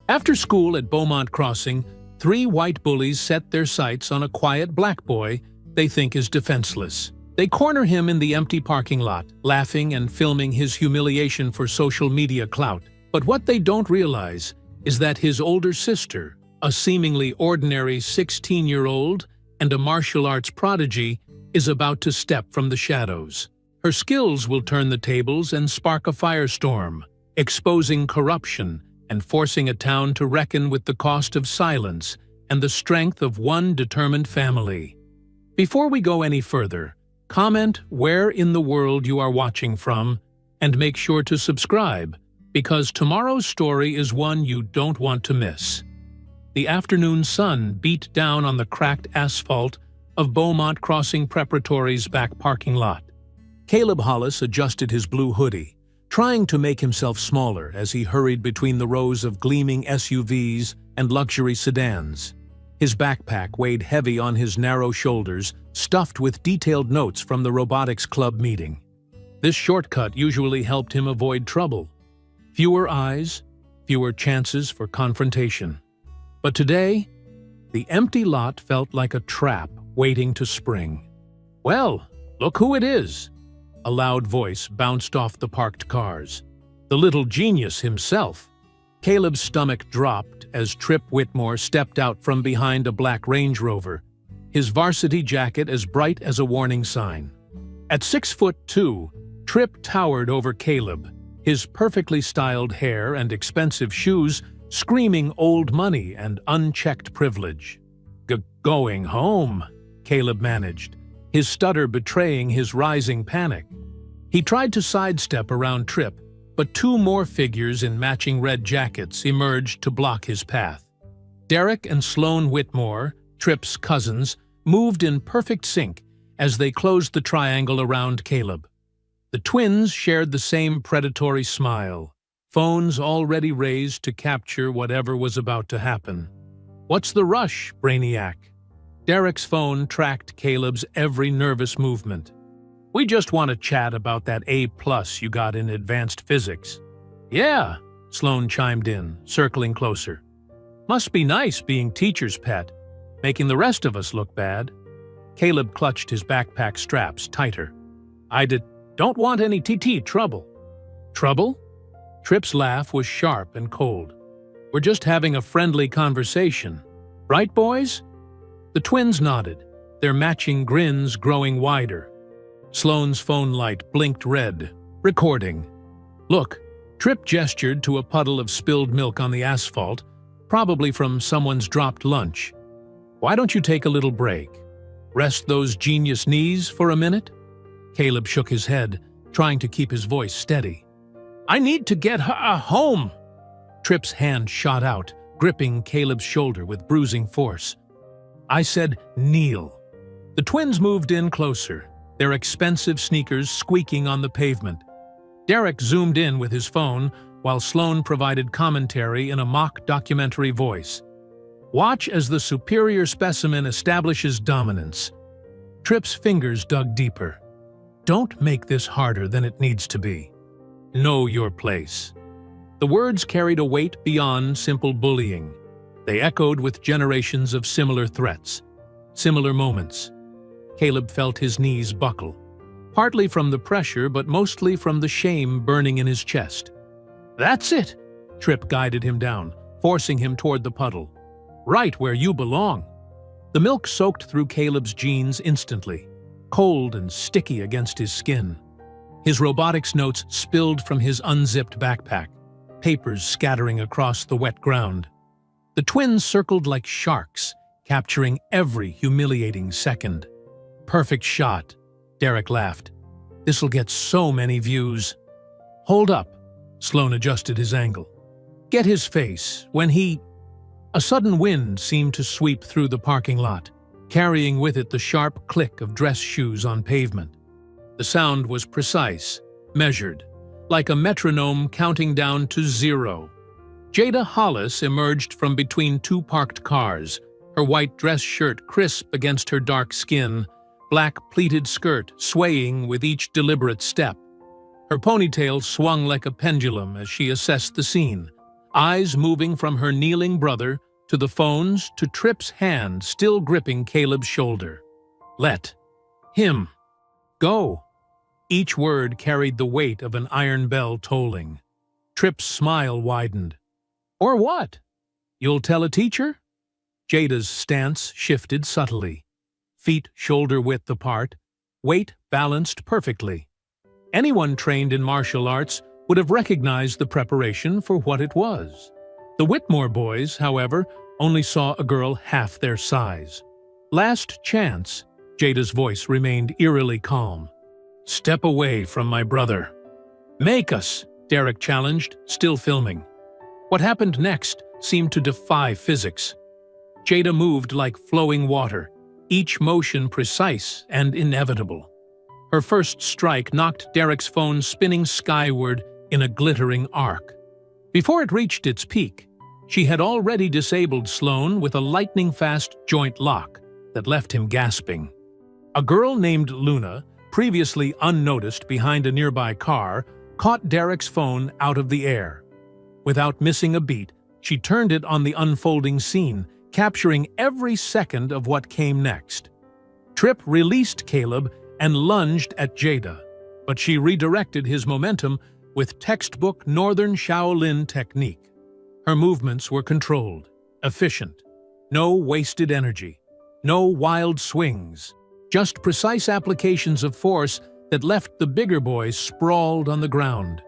After school at Beaumont Crossing, three white bullies set their sights on a quiet black boy they think is defenseless. They corner him in the empty parking lot, laughing and filming his humiliation for social media clout. But what they don't realize is that his older sister, a seemingly ordinary 16-year-old and a martial arts prodigy, is about to step from the shadows. Her skills will turn the tables and spark a firestorm, exposing corruption and forcing a town to reckon with the cost of silence and the strength of one determined family. Before we go any further, comment where in the world you are watching from and make sure to subscribe, because tomorrow's story is one you don't want to miss. The afternoon sun beat down on the cracked asphalt of Beaumont Crossing Preparatory's back parking lot. Caleb Hollis adjusted his blue hoodie, trying to make himself smaller as he hurried between the rows of gleaming SUVs and luxury sedans. His backpack weighed heavy on his narrow shoulders, stuffed with detailed notes from the robotics club meeting. This shortcut usually helped him avoid trouble. Fewer eyes, fewer chances for confrontation. But today, the empty lot felt like a trap waiting to spring. "Well, look who it is!" A loud voice bounced off the parked cars. The little genius himself. Caleb's stomach dropped as Trip Whitmore stepped out from behind a black Range Rover, his varsity jacket as bright as a warning sign. At 6'2", Trip towered over Caleb, his perfectly styled hair and expensive shoes screaming old money and unchecked privilege. Going home," Caleb managed, his stutter betraying his rising panic. He tried to sidestep around Trip, but two more figures in matching red jackets emerged to block his path. Derek and Sloan Whitmore, Trip's cousins, moved in perfect sync as they closed the triangle around Caleb. The twins shared the same predatory smile, phones already raised to capture whatever was about to happen. "What's the rush, Brainiac?" Derek's phone tracked Caleb's every nervous movement. "We just want to chat about that A+ you got in advanced physics." "Yeah," Sloan chimed in, circling closer. "Must be nice being teacher's pet, making the rest of us look bad." Caleb clutched his backpack straps tighter. "Don't want any TT trouble." "Trouble?" Trip's laugh was sharp and cold. "We're just having a friendly conversation. Right, boys?" The twins nodded, their matching grins growing wider. Sloan's phone light blinked red. Recording. "Look," Trip gestured to a puddle of spilled milk on the asphalt, probably from someone's dropped lunch. "Why don't you take a little break? Rest those genius knees for a minute?" Caleb shook his head, trying to keep his voice steady. "I need to get home!" Trip's hand shot out, gripping Caleb's shoulder with bruising force. "I said kneel." The twins moved in closer, their expensive sneakers squeaking on the pavement. Derek zoomed in with his phone, while Sloan provided commentary in a mock documentary voice. "Watch as the superior specimen establishes dominance." Trip's fingers dug deeper. "Don't make this harder than it needs to be. Know your place." The words carried a weight beyond simple bullying. They echoed with generations of similar threats, similar moments. Caleb felt his knees buckle, partly from the pressure but mostly from the shame burning in his chest. "That's it!" Trip guided him down, forcing him toward the puddle. "Right where you belong." The milk soaked through Caleb's jeans instantly, cold and sticky against his skin. His robotics notes spilled from his unzipped backpack, papers scattering across the wet ground. The twins circled like sharks, capturing every humiliating second. "Perfect shot," Derek laughed. "This'll get so many views." "Hold up," Sloan adjusted his angle. "Get his face when he—" A sudden wind seemed to sweep through the parking lot, carrying with it the sharp click of dress shoes on pavement. The sound was precise, measured, like a metronome counting down to 0. Jada Hollis emerged from between two parked cars, her white dress shirt crisp against her dark skin, black pleated skirt swaying with each deliberate step. Her ponytail swung like a pendulum as she assessed the scene, eyes moving from her kneeling brother to the phones to Tripp's hand still gripping Caleb's shoulder. Let him go. Each word carried the weight of an iron bell tolling. Tripp's smile widened. Or what? You'll tell a teacher? Jada's stance shifted subtly. Feet shoulder-width apart, weight balanced perfectly. Anyone trained in martial arts would have recognized the preparation for what it was. The Whitmore boys, however, only saw a girl half their size. Last chance, Jada's voice remained eerily calm. Step away from my brother. Make us, Derek challenged, still filming. What happened next seemed to defy physics. Jada moved like flowing water, each motion precise and inevitable. Her first strike knocked Derek's phone spinning skyward in a glittering arc. Before it reached its peak, she had already disabled Sloan with a lightning-fast joint lock that left him gasping. A girl named Luna, previously unnoticed behind a nearby car, caught Derek's phone out of the air. Without missing a beat, she turned it on the unfolding scene, capturing every second of what came next. Tripp released Caleb and lunged at Jada, but she redirected his momentum with textbook Northern Shaolin technique. Her movements were controlled, efficient. No wasted energy, no wild swings, just precise applications of force that left the bigger boy sprawled on the ground.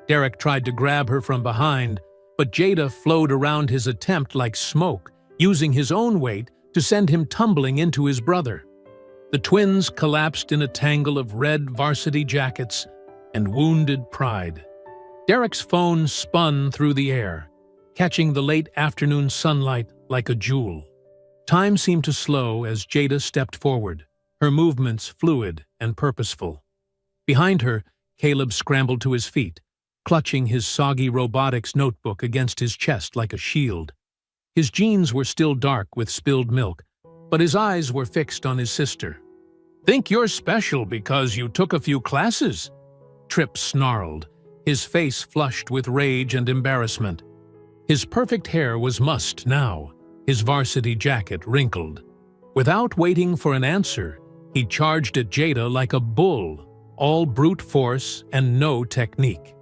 Derek tried to grab her from behind, but Jada flowed around his attempt like smoke, using his own weight to send him tumbling into his brother. The twins collapsed in a tangle of red varsity jackets and wounded pride. Derek's phone spun through the air, catching the late afternoon sunlight like a jewel. Time seemed to slow as Jada stepped forward, her movements fluid and purposeful. Behind her, Caleb scrambled to his feet, clutching his soggy robotics notebook against his chest like a shield. His jeans were still dark with spilled milk, but his eyes were fixed on his sister. "Think you're special because you took a few classes?" Tripp snarled, his face flushed with rage and embarrassment. His perfect hair was mussed now, his varsity jacket wrinkled. Without waiting for an answer, he charged at Jada like a bull, all brute force and no technique.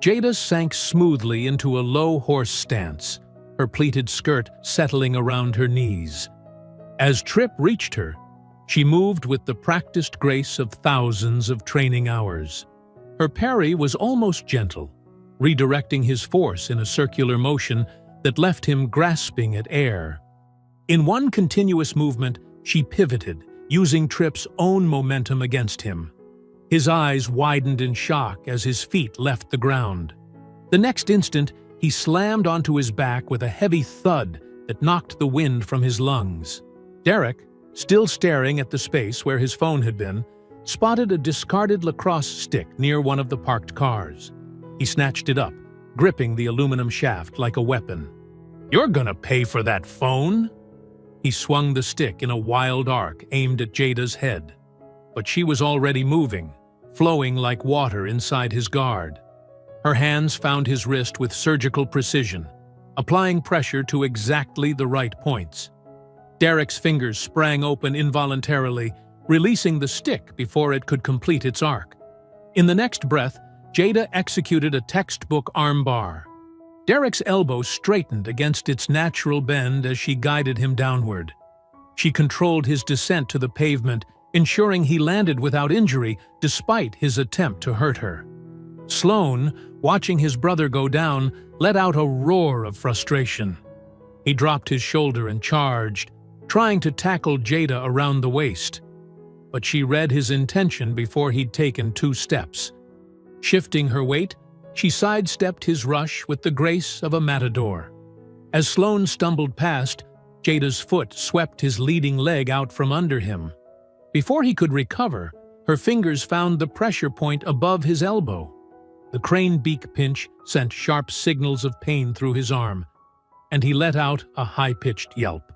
Jada sank smoothly into a low horse stance, her pleated skirt settling around her knees. As Tripp reached her, she moved with the practiced grace of thousands of training hours. Her parry was almost gentle, redirecting his force in a circular motion that left him grasping at air. In one continuous movement, she pivoted, using Tripp's own momentum against him. His eyes widened in shock as his feet left the ground. The next instant, he slammed onto his back with a heavy thud that knocked the wind from his lungs. Derek, still staring at the space where his phone had been, spotted a discarded lacrosse stick near one of the parked cars. He snatched it up, gripping the aluminum shaft like a weapon. "You're gonna pay for that phone?" He swung the stick in a wild arc aimed at Jada's head. But she was already moving, flowing like water inside his guard. Her hands found his wrist with surgical precision, applying pressure to exactly the right points. Derek's fingers sprang open involuntarily, releasing the stick before it could complete its arc. In the next breath, Jada executed a textbook armbar. Derek's elbow straightened against its natural bend as she guided him downward. She controlled his descent to the pavement, ensuring he landed without injury despite his attempt to hurt her. Sloan, watching his brother go down, let out a roar of frustration. He dropped his shoulder and charged, trying to tackle Jada around the waist. But she read his intention before he'd taken 2 steps. Shifting her weight, she sidestepped his rush with the grace of a matador. As Sloan stumbled past, Jada's foot swept his leading leg out from under him. Before he could recover, her fingers found the pressure point above his elbow. The crane beak pinch sent sharp signals of pain through his arm, and he let out a high-pitched yelp.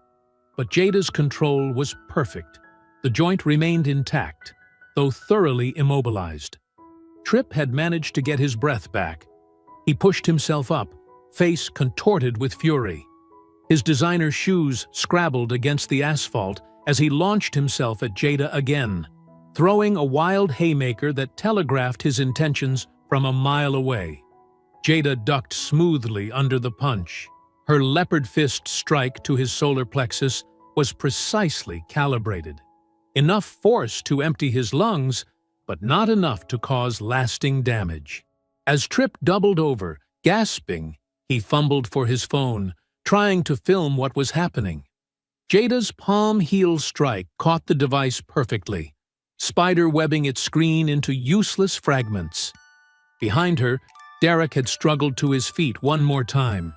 But Jada's control was perfect. The joint remained intact, though thoroughly immobilized. Tripp had managed to get his breath back. He pushed himself up, face contorted with fury. His designer shoes scrabbled against the asphalt as he launched himself at Jada again, throwing a wild haymaker that telegraphed his intentions from a mile away. Jada ducked smoothly under the punch. Her leopard fist strike to his solar plexus was precisely calibrated. Enough force to empty his lungs, but not enough to cause lasting damage. As Tripp doubled over, gasping, he fumbled for his phone, trying to film what was happening. Jada's palm heel strike caught the device perfectly, spider-webbing its screen into useless fragments. Behind her, Derek had struggled to his feet one more time.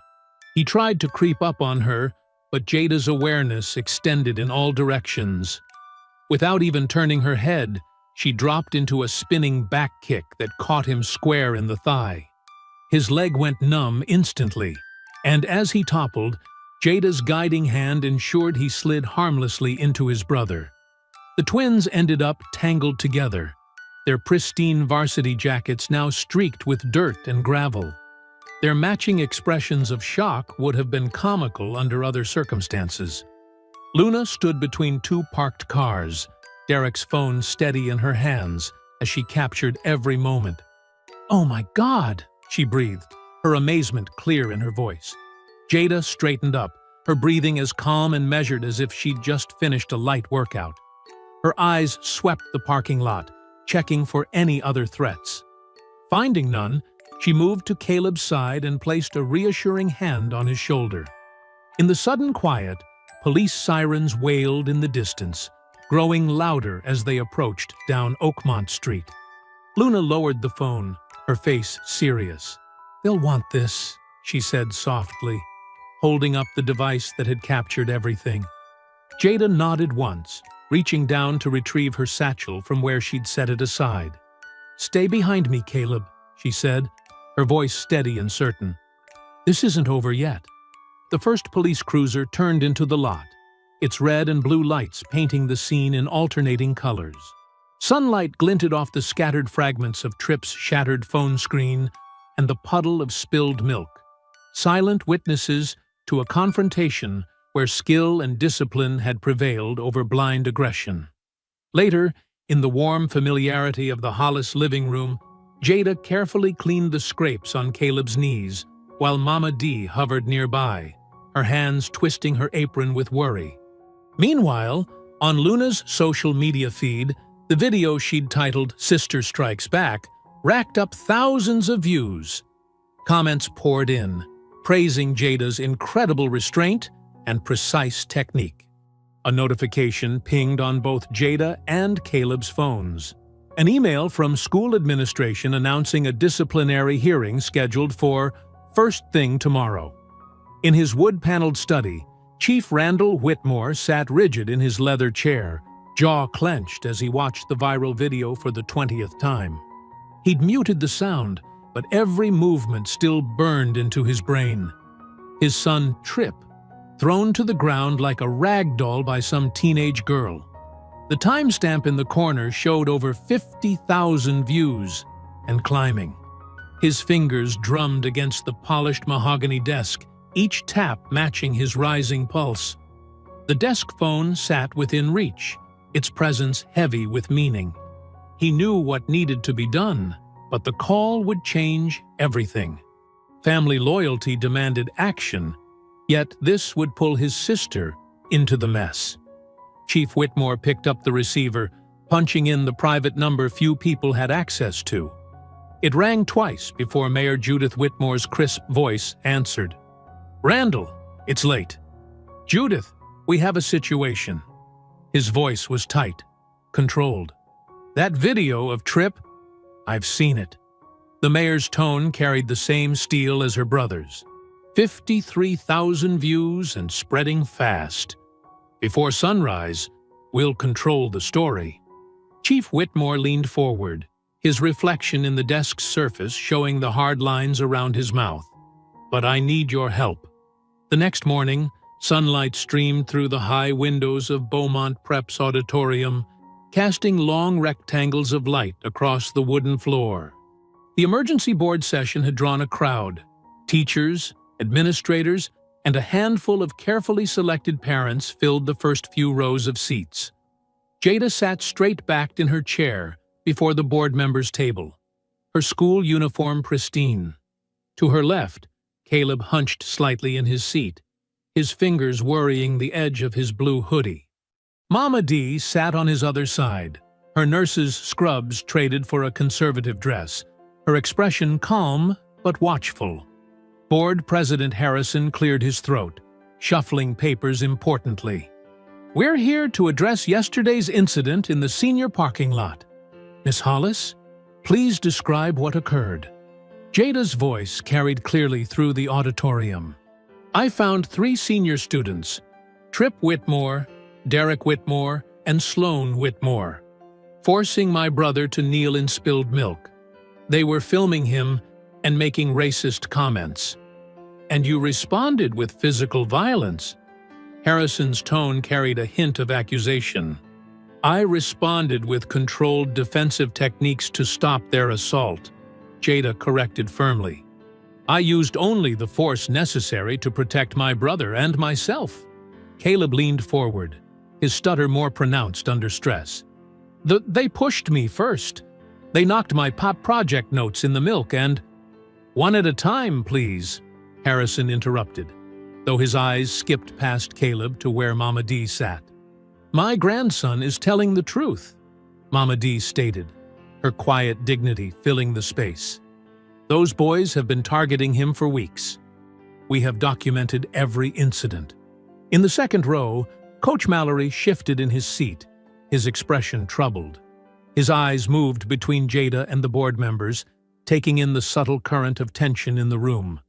He tried to creep up on her, but Jada's awareness extended in all directions. Without even turning her head, she dropped into a spinning back kick that caught him square in the thigh. His leg went numb instantly, and as he toppled, Jada's guiding hand ensured he slid harmlessly into his brother. The twins ended up tangled together, their pristine varsity jackets now streaked with dirt and gravel. Their matching expressions of shock would have been comical under other circumstances. Luna stood between two parked cars, Derek's phone steady in her hands as she captured every moment. "Oh my God!" she breathed, her amazement clear in her voice. Jada straightened up, her breathing as calm and measured as if she'd just finished a light workout. Her eyes swept the parking lot, checking for any other threats. Finding none, she moved to Caleb's side and placed a reassuring hand on his shoulder. In the sudden quiet, police sirens wailed in the distance, growing louder as they approached down Oakmont Street. Luna lowered the phone, her face serious. "They'll want this," she said softly, holding up the device that had captured everything. Jada nodded once, reaching down to retrieve her satchel from where she'd set it aside. "Stay behind me, Caleb," she said, her voice steady and certain. "This isn't over yet." The first police cruiser turned into the lot, its red and blue lights painting the scene in alternating colors. Sunlight glinted off the scattered fragments of Tripp's shattered phone screen and the puddle of spilled milk, silent witnesses to a confrontation where skill and discipline had prevailed over blind aggression. Later, in the warm familiarity of the Hollis living room, Jada carefully cleaned the scrapes on Caleb's knees, while Mama D hovered nearby, her hands twisting her apron with worry. Meanwhile, on Luna's social media feed, the video she'd titled "Sister Strikes Back" racked up thousands of views. Comments poured in, praising Jada's incredible restraint and precise technique. A notification pinged on both Jada and Caleb's phones. An email from school administration announcing a disciplinary hearing scheduled for first thing tomorrow. In his wood-paneled study, Chief Randall Whitmore sat rigid in his leather chair, jaw clenched as he watched the viral video for the 20th time. He'd muted the sound, but every movement still burned into his brain. His son, Tripp, thrown to the ground like a rag doll by some teenage girl. The timestamp in the corner showed over 50,000 views, and climbing. His fingers drummed against the polished mahogany desk, each tap matching his rising pulse. The desk phone sat within reach, its presence heavy with meaning. He knew what needed to be done, but the call would change everything. Family loyalty demanded action, yet this would pull his sister into the mess. Chief Whitmore picked up the receiver, punching in the private number few people had access to. It rang twice before Mayor Judith Whitmore's crisp voice answered. "Randall, it's late." "Judith, we have a situation." His voice was tight, controlled. "That video of Tripp, I've seen it." The mayor's tone carried the same steel as her brother's. 53,000 views and spreading fast. Before sunrise, we'll control the story. Chief Whitmore leaned forward, his reflection in the desk's surface showing the hard lines around his mouth. "But I need your help." The next morning, sunlight streamed through the high windows of Beaumont Prep's auditorium, casting long rectangles of light across the wooden floor. The emergency board session had drawn a crowd. Teachers, Administrators and a handful of carefully selected parents filled the first few rows of seats. Jada sat straight-backed in her chair before the board members' table, her school uniform pristine. To her left, Caleb hunched slightly in his seat, his fingers worrying the edge of his blue hoodie. Mama D sat on his other side, her nurse's scrubs traded for a conservative dress, her expression calm but watchful. Board President Harrison cleared his throat, shuffling papers importantly. "We're here to address yesterday's incident in the senior parking lot. Miss Hollis, please describe what occurred." Jada's voice carried clearly through the auditorium. "I found 3 senior students, Trip Whitmore, Derek Whitmore, and Sloan Whitmore, forcing my brother to kneel in spilled milk. They were filming him and making racist comments. And you responded with physical violence." Harrison's tone carried a hint of accusation. "I responded with controlled defensive techniques to stop their assault," Jada corrected firmly. "I used only the force necessary to protect my brother and myself." Caleb leaned forward, his stutter more pronounced under stress. They pushed me first. They knocked my pop project notes in the milk and—" "One at a time, please," Harrison interrupted, though his eyes skipped past Caleb to where Mama D sat. "My grandson is telling the truth," Mama D stated, her quiet dignity filling the space. "Those boys have been targeting him for weeks. We have documented every incident." In the second row, Coach Mallory shifted in his seat, his expression troubled. His eyes moved between Jada and the board members, taking in the subtle current of tension in the room.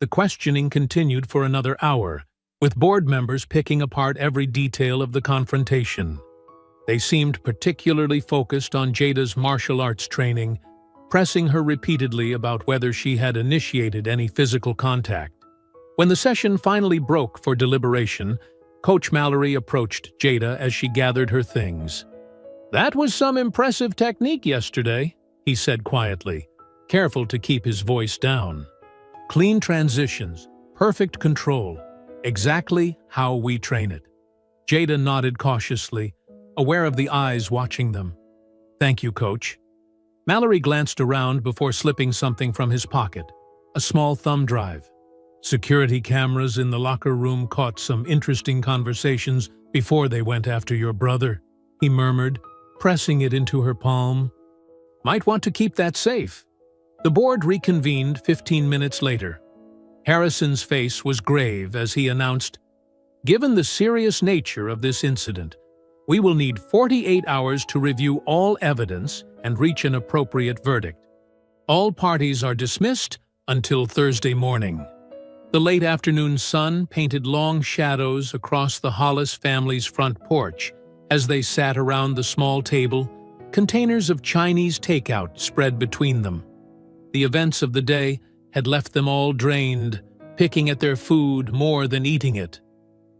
The questioning continued for another hour, with board members picking apart every detail of the confrontation. They seemed particularly focused on Jada's martial arts training, pressing her repeatedly about whether she had initiated any physical contact. When the session finally broke for deliberation, Coach Mallory approached Jada as she gathered her things. "That was some impressive technique yesterday," he said quietly, careful to keep his voice down. "Clean transitions, perfect control, exactly how we train it." Jada nodded cautiously, aware of the eyes watching them. "Thank you, Coach." Mallory glanced around before slipping something from his pocket, a small thumb drive. "Security cameras in the locker room caught some interesting conversations before they went after your brother," he murmured, pressing it into her palm. "Might want to keep that safe." The board reconvened 15 minutes later. Harrison's face was grave as he announced, "Given the serious nature of this incident, we will need 48 hours to review all evidence and reach an appropriate verdict. All parties are dismissed until Thursday morning." The late afternoon sun painted long shadows across the Hollis family's front porch as they sat around the small table, containers of Chinese takeout spread between them. The events of the day had left them all drained, picking at their food more than eating it.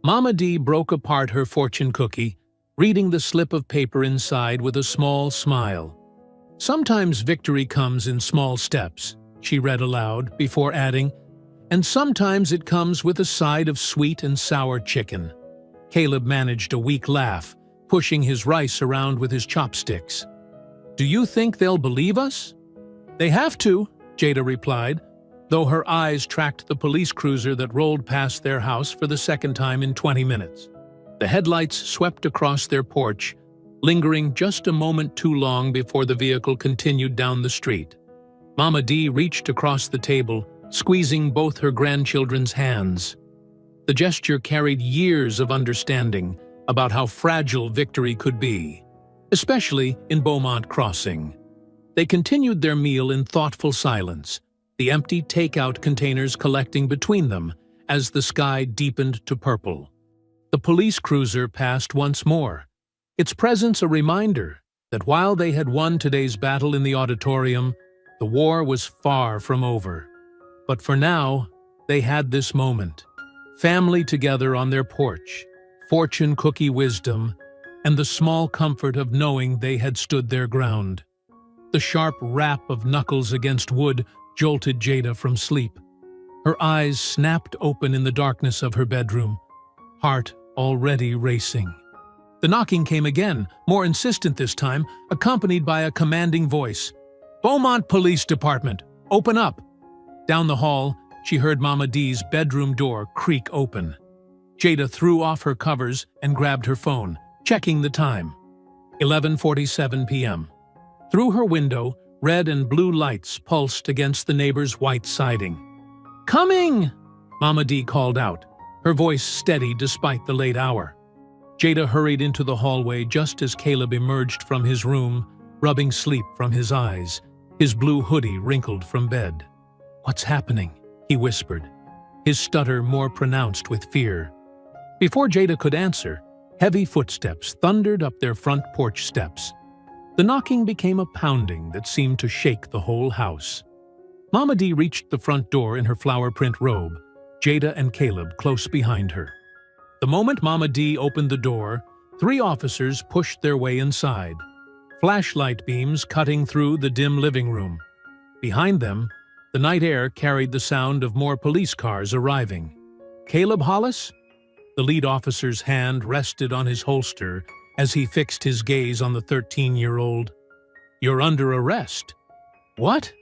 Mama D broke apart her fortune cookie, reading the slip of paper inside with a small smile. "Sometimes victory comes in small steps," she read aloud before adding, "and sometimes it comes with a side of sweet and sour chicken." Caleb managed a weak laugh, pushing his rice around with his chopsticks. "Do you think they'll believe us?" "They have to," Jada replied, though her eyes tracked the police cruiser that rolled past their house for the second time in 20 minutes. The headlights swept across their porch, lingering just a moment too long before the vehicle continued down the street. Mama D reached across the table, squeezing both her grandchildren's hands. The gesture carried years of understanding about how fragile victory could be, especially in Beaumont Crossing. They continued their meal in thoughtful silence, the empty takeout containers collecting between them as the sky deepened to purple. The police cruiser passed once more, its presence a reminder that while they had won today's battle in the auditorium, the war was far from over. But for now, they had this moment, family together on their porch, fortune cookie wisdom, and the small comfort of knowing they had stood their ground. The sharp rap of knuckles against wood jolted Jada from sleep. Her eyes snapped open in the darkness of her bedroom, heart already racing. The knocking came again, more insistent this time, accompanied by a commanding voice. "Beaumont Police Department, open up!" Down the hall, she heard Mama D's bedroom door creak open. Jada threw off her covers and grabbed her phone, checking the time. 11:47 p.m. Through her window, red and blue lights pulsed against the neighbor's white siding. "Coming!" Mama D called out, her voice steady despite the late hour. Jada hurried into the hallway just as Caleb emerged from his room, rubbing sleep from his eyes, his blue hoodie wrinkled from bed. "What's happening?" he whispered, his stutter more pronounced with fear. Before Jada could answer, heavy footsteps thundered up their front porch steps. The knocking became a pounding that seemed to shake the whole house. Mama D reached the front door in her flower print robe, Jada and Caleb close behind her. The moment Mama D opened the door, 3 officers pushed their way inside, flashlight beams cutting through the dim living room. Behind them, the night air carried the sound of more police cars arriving. "Caleb Hollis?" The lead officer's hand rested on his holster as he fixed his gaze on the 13-year-old. "You're under arrest." "What?"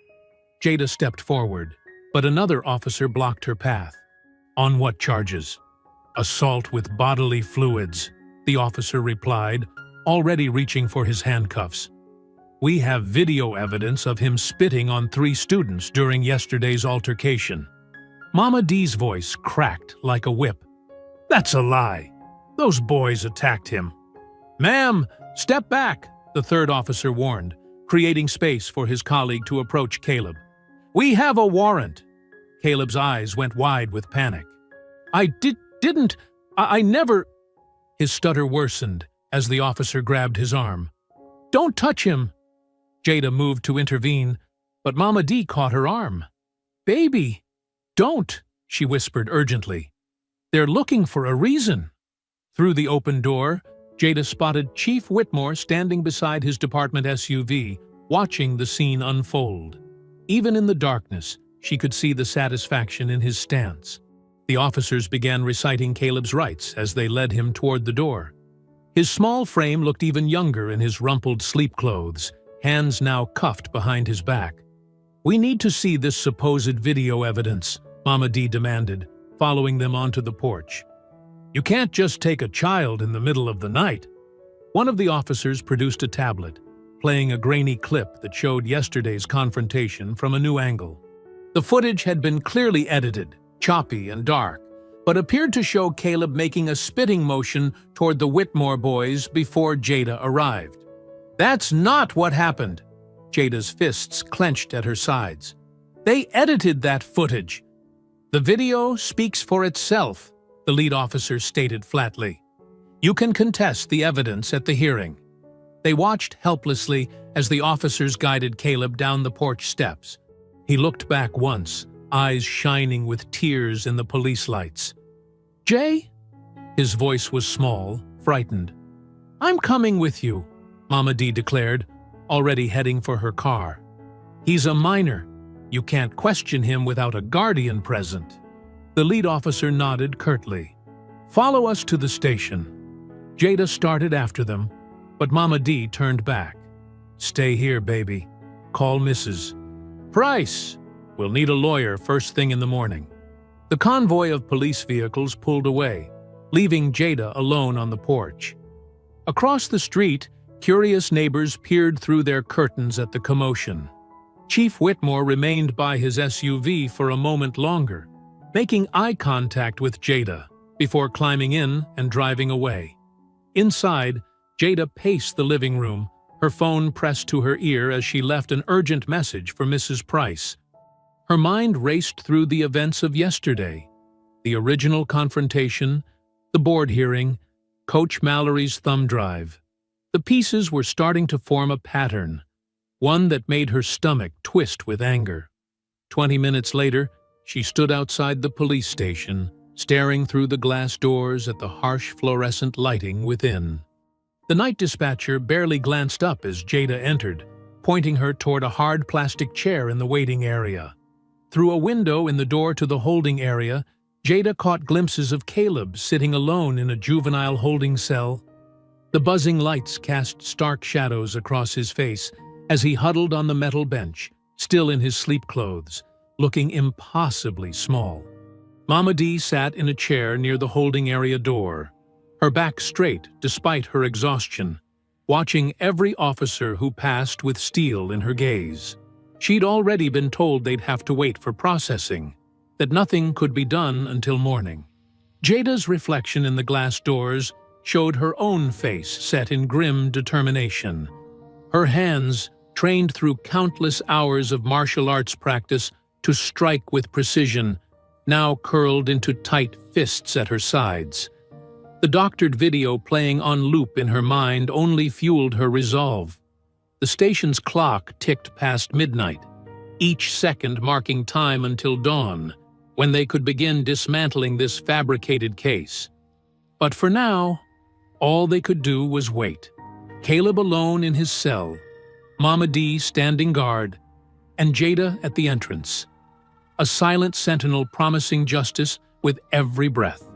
Jada stepped forward, but another officer blocked her path. "On what charges?" "Assault with bodily fluids," the officer replied, already reaching for his handcuffs. "We have video evidence of him spitting on 3 students during yesterday's altercation." Mama D's voice cracked like a whip. "That's a lie. Those boys attacked him." "Ma'am, step back," the 3rd officer warned, creating space for his colleague to approach Caleb. "We have a warrant." Caleb's eyes went wide with panic. I never—" His stutter worsened as the officer grabbed his arm. "Don't touch him!" Jada moved to intervene, but Mama D caught her arm. "Baby, don't," she whispered urgently. "They're looking for a reason." Through the open door, Jada spotted Chief Whitmore standing beside his department SUV, watching the scene unfold. Even in the darkness, she could see the satisfaction in his stance. The officers began reciting Caleb's rights as they led him toward the door. His small frame looked even younger in his rumpled sleep clothes, hands now cuffed behind his back. "We need to see this supposed video evidence," Mama D demanded, following them onto the porch. "You can't just take a child in the middle of the night." One of the officers produced a tablet, playing a grainy clip that showed yesterday's confrontation from a new angle. The footage had been clearly edited, choppy and dark, but appeared to show Caleb making a spitting motion toward the Whitmore boys before Jada arrived. "That's not what happened." Jada's fists clenched at her sides. "They edited that footage." "The video speaks for itself," the lead officer stated flatly. "You can contest the evidence at the hearing." They watched helplessly as the officers guided Caleb down the porch steps. He looked back once, eyes shining with tears in the police lights. "Jay?" His voice was small, frightened. "I'm coming with you," Mama D declared, already heading for her car. "He's a minor. You can't question him without a guardian present." The lead officer nodded curtly. "Follow us to the station." Jada started after them, but Mama D turned back. "Stay here, baby. Call Mrs. Price. We'll need a lawyer first thing in the morning." The convoy of police vehicles pulled away, leaving Jada alone on the porch. Across the street, curious neighbors peered through their curtains at the commotion. Chief Whitmore remained by his SUV for a moment longer, making eye contact with Jada before climbing in and driving away. Inside, Jada paced the living room, her phone pressed to her ear as she left an urgent message for Mrs. Price. Her mind raced through the events of yesterday: the original confrontation, the board hearing, Coach Mallory's thumb drive. The pieces were starting to form a pattern, one that made her stomach twist with anger. 20 minutes later, she stood outside the police station, staring through the glass doors at the harsh fluorescent lighting within. The night dispatcher barely glanced up as Jada entered, pointing her toward a hard plastic chair in the waiting area. Through a window in the door to the holding area, Jada caught glimpses of Caleb sitting alone in a juvenile holding cell. The buzzing lights cast stark shadows across his face as he huddled on the metal bench, still in his sleep clothes, looking impossibly small. Mama D sat in a chair near the holding area door, her back straight despite her exhaustion, watching every officer who passed with steel in her gaze. She'd already been told they'd have to wait for processing, that nothing could be done until morning. Jada's reflection in the glass doors showed her own face set in grim determination. Her hands, trained through countless hours of martial arts practice to strike with precision, now curled into tight fists at her sides. The doctored video playing on loop in her mind only fueled her resolve. The station's clock ticked past midnight, each second marking time until dawn, when they could begin dismantling this fabricated case. But for now, all they could do was wait. Caleb alone in his cell, Mama D standing guard, and Jada at the entrance. A silent sentinel promising justice with every breath.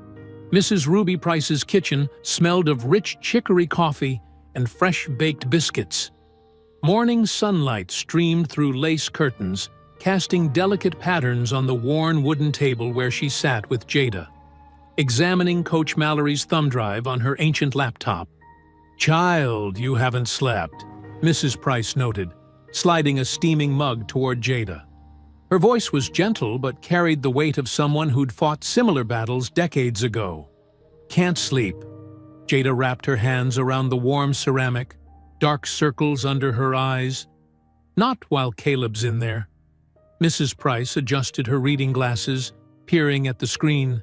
Mrs. Ruby Price's kitchen smelled of rich chicory coffee and fresh-baked biscuits. Morning sunlight streamed through lace curtains, casting delicate patterns on the worn wooden table where she sat with Jada, examining Coach Mallory's thumb drive on her ancient laptop. "Child, you haven't slept," Mrs. Price noted, sliding a steaming mug toward Jada. Her voice was gentle but carried the weight of someone who'd fought similar battles decades ago. "Can't sleep." Jada wrapped her hands around the warm ceramic, dark circles under her eyes. "Not while Caleb's in there." Mrs. Price adjusted her reading glasses, peering at the screen.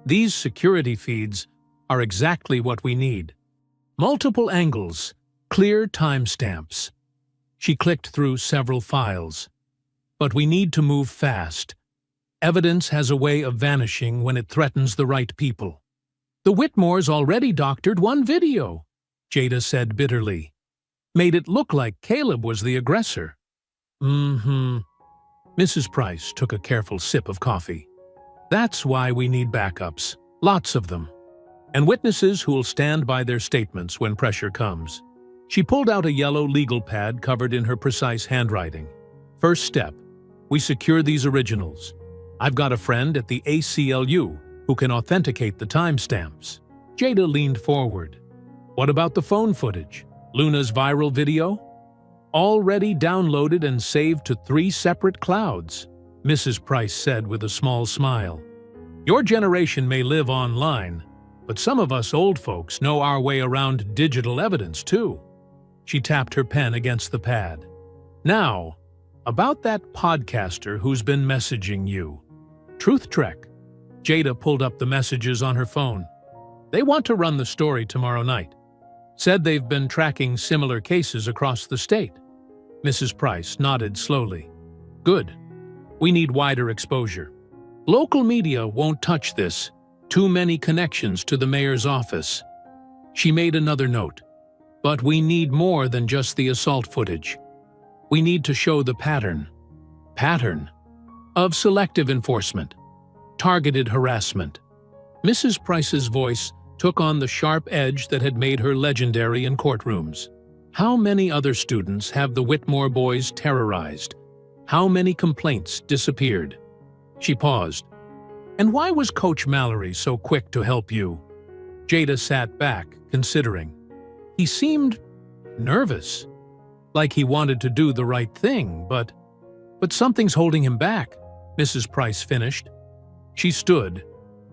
"These security feeds are exactly what we need. Multiple angles, clear timestamps." She clicked through several files. "But we need to move fast. Evidence has a way of vanishing when it threatens the right people." "The Whitmores already doctored one video," Jada said bitterly. "Made it look like Caleb was the aggressor." Mrs. Price took a careful sip of coffee. "That's why we need backups, lots of them, and witnesses who'll stand by their statements when pressure comes." She pulled out a yellow legal pad covered in her precise handwriting. "First step, we secure these originals. I've got a friend at the ACLU who can authenticate the timestamps." Jada leaned forward. "What about the phone footage? Luna's viral video?" "Already downloaded and saved to 3 separate clouds," Mrs. Price said with a small smile. "Your generation may live online, but some of us old folks know our way around digital evidence too." She tapped her pen against the pad. "Now, about that podcaster who's been messaging you. Truth Trek." Jada pulled up the messages on her phone. "They want to run the story tomorrow night. Said they've been tracking similar cases across the state." Mrs. Price nodded slowly. "Good. We need wider exposure. Local media won't touch this. Too many connections to the mayor's office." She made another note. "But we need more than just the assault footage. We need to show the pattern of selective enforcement, targeted harassment." Mrs. Price's voice took on the sharp edge that had made her legendary in courtrooms. How many other students have the Whitmore boys terrorized? How many complaints disappeared? She paused. "And why was Coach Mallory so quick to help you?" Jada sat back, considering. He seemed nervous, like he wanted to do the right thing, but something's holding him back, Mrs. Price finished. She stood,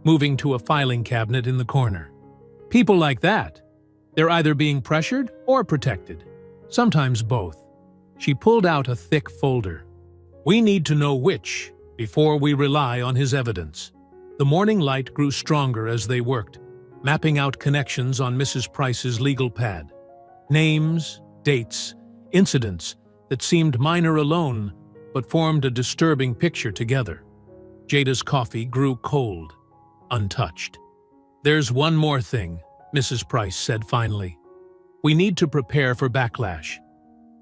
moving to a filing cabinet in the corner. "People like that, they're either being pressured or protected, sometimes both." She pulled out a thick folder. "We need to know which before we rely on his evidence." The morning light grew stronger as they worked, mapping out connections on Mrs. Price's legal pad. Names, dates, incidents that seemed minor alone but formed a disturbing picture together. Jada's coffee grew cold, untouched. "There's one more thing," Mrs. Price said finally. "We need to prepare for backlash.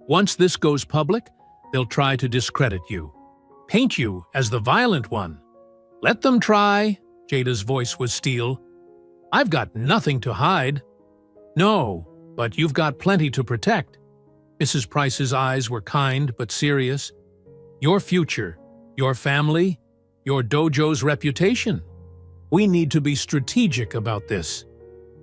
Once this goes public, they'll try to discredit you. paint you as the violent one. Let them try, Jada's voice was steel. I've got nothing to hide. No, but you've got plenty to protect. Mrs. Price's eyes were kind but serious. Your future, your family, your dojo's reputation. We need to be strategic about this.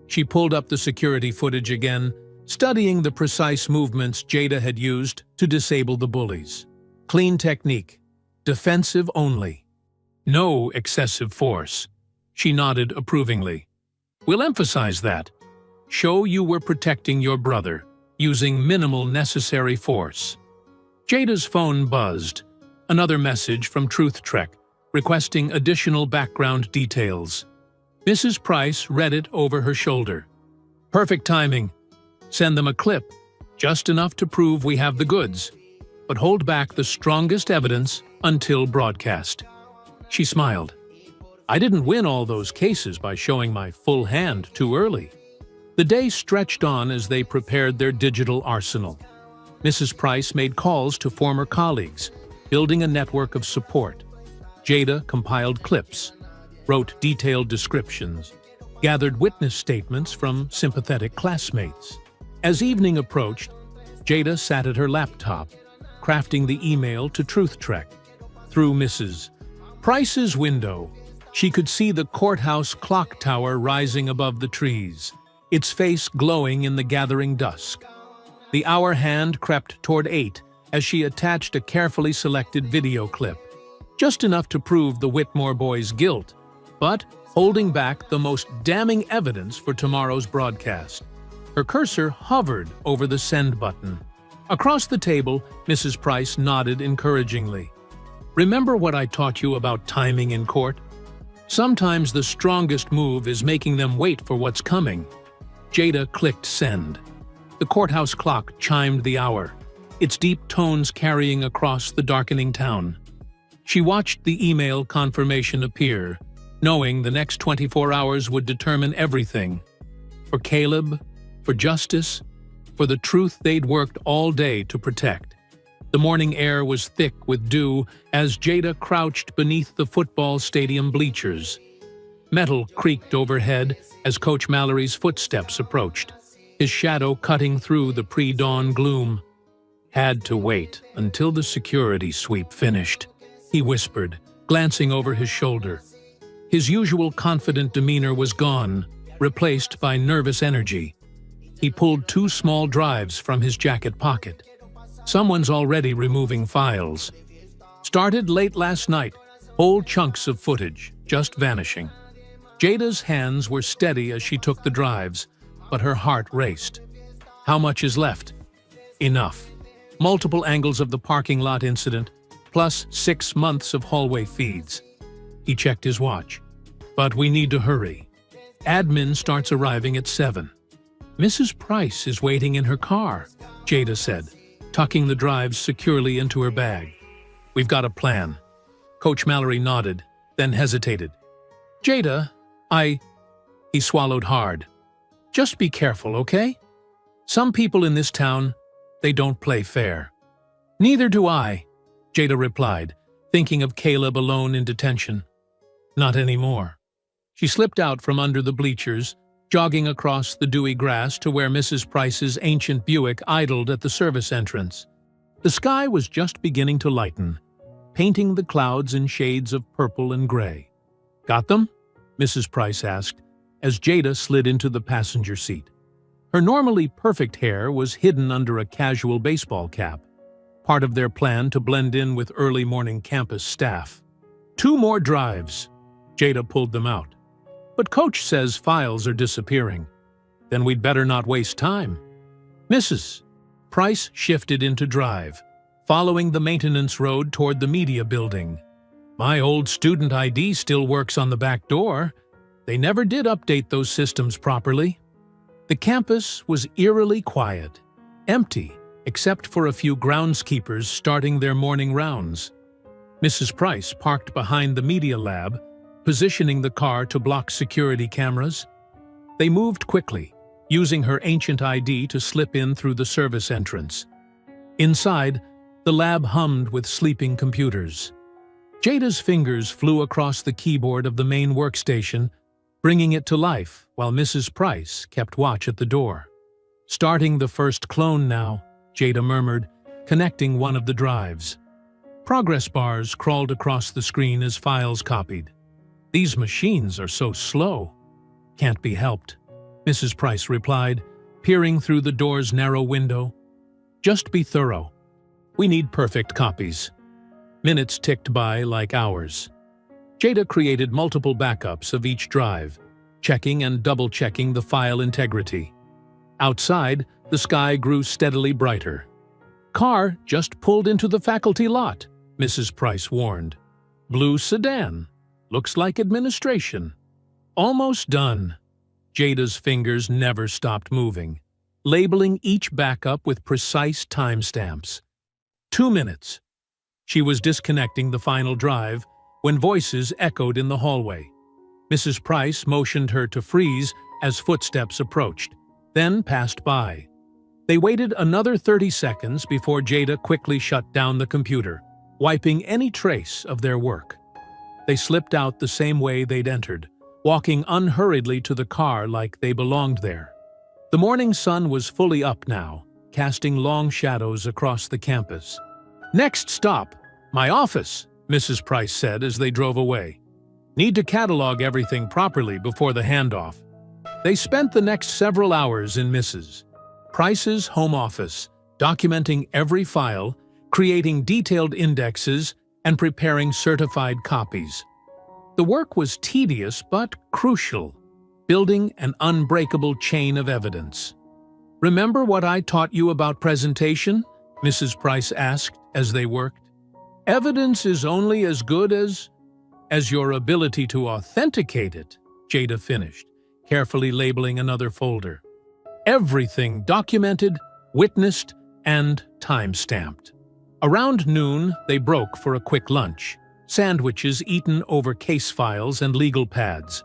She pulled up the security footage again, studying the precise movements Jada had used to disable the bullies. Clean technique, defensive only. No excessive force. She nodded approvingly. We'll emphasize that. Show you were protecting your brother, using minimal necessary force. Jada's phone buzzed. Another message from Truth Trek, requesting additional background details. Mrs. Price read it over her shoulder. Perfect timing. Send them a clip, just enough to prove we have the goods, but hold back the strongest evidence until broadcast. She smiled. I didn't win all those cases by showing my full hand too early. The day stretched on as they prepared their digital arsenal. Mrs. Price made calls to former colleagues, building a network of support. Jada compiled clips, wrote detailed descriptions, gathered witness statements from sympathetic classmates. As evening approached, Jada sat at her laptop, crafting the email to Truth Trek. Through Mrs. Price's window, she could see the courthouse clock tower rising above the trees, its face glowing in the gathering dusk. The hour hand crept toward 8 as she attached a carefully selected video clip, just enough to prove the Whitmore boys' guilt, but holding back the most damning evidence for tomorrow's broadcast. Her cursor hovered over the send button. Across the table, Mrs. Price nodded encouragingly. Remember what I taught you about timing in court? Sometimes the strongest move is making them wait for what's coming. Jada clicked send. The courthouse clock chimed the hour, its deep tones carrying across the darkening town. She watched the email confirmation appear, knowing the next 24 hours would determine everything. For Caleb, for justice, for the truth they'd worked all day to protect. The morning air was thick with dew as Jada crouched beneath the football stadium bleachers. Metal creaked overhead as Coach Mallory's footsteps approached, his shadow cutting through the pre-dawn gloom. Had to wait until the security sweep finished, he whispered, glancing over his shoulder. His usual confident demeanor was gone, replaced by nervous energy. He pulled 2 small drives from his jacket pocket. Someone's already removing files. Started late last night, whole chunks of footage, just vanishing. Jada's hands were steady as she took the drives, but her heart raced. How much is left? Enough. Multiple angles of the parking lot incident, plus 6 months of hallway feeds. He checked his watch. But we need to hurry. Admin starts arriving at 7. Mrs. Price is waiting in her car, Jada said, tucking the drives securely into her bag. We've got a plan. Coach Mallory nodded, then hesitated. Jada, He swallowed hard. Just be careful, okay? Some people in this town, they don't play fair. Neither do I, Jada replied, thinking of Caleb alone in detention. Not anymore. She slipped out from under the bleachers, jogging across the dewy grass to where Mrs. Price's ancient Buick idled at the service entrance. The sky was just beginning to lighten, painting the clouds in shades of purple and gray. Got them? Mrs. Price asked, as Jada slid into the passenger seat. Her normally perfect hair was hidden under a casual baseball cap, part of their plan to blend in with early morning campus staff. 2 more drives. Jada pulled them out. But Coach says files are disappearing. Then we'd better not waste time. Mrs. Price shifted into drive, following the maintenance road toward the media building. My old student ID still works on the back door. They never did update those systems properly. The campus was eerily quiet, empty, except for a few groundskeepers starting their morning rounds. Mrs. Price parked behind the media lab, positioning the car to block security cameras. They moved quickly, using her ancient ID to slip in through the service entrance. Inside, the lab hummed with sleeping computers. Jada's fingers flew across the keyboard of the main workstation, bringing it to life while Mrs. Price kept watch at the door. "Starting the first clone now," Jada murmured, connecting one of the drives. Progress bars crawled across the screen as files copied. "These machines are so slow." "Can't be helped," Mrs. Price replied, peering through the door's narrow window. "Just be thorough. We need perfect copies." Minutes ticked by like hours. Jada created multiple backups of each drive, checking and double-checking the file integrity. Outside, the sky grew steadily brighter. "Car just pulled into the faculty lot," Mrs. Price warned. "Blue sedan. Looks like administration." "Almost done." Jada's fingers never stopped moving, labeling each backup with precise timestamps. 2 minutes. She was disconnecting the final drive when voices echoed in the hallway. Mrs. Price motioned her to freeze as footsteps approached, then passed by. They waited another 30 seconds before Jada quickly shut down the computer, wiping any trace of their work. They slipped out the same way they'd entered, walking unhurriedly to the car like they belonged there. The morning sun was fully up now, casting long shadows across the campus. "Next stop, my office," Mrs. Price said as they drove away. "Need to catalog everything properly before the handoff." They spent the next several hours in Mrs. Price's home office, documenting every file, creating detailed indexes, and preparing certified copies. The work was tedious but crucial, building an unbreakable chain of evidence. "Remember what I taught you about presentation?" Mrs. Price asked as they worked. "Evidence is only as good as your ability to authenticate it," Jada finished, carefully labeling another folder. Everything documented, witnessed, and time-stamped. Around noon, they broke for a quick lunch, sandwiches eaten over case files and legal pads.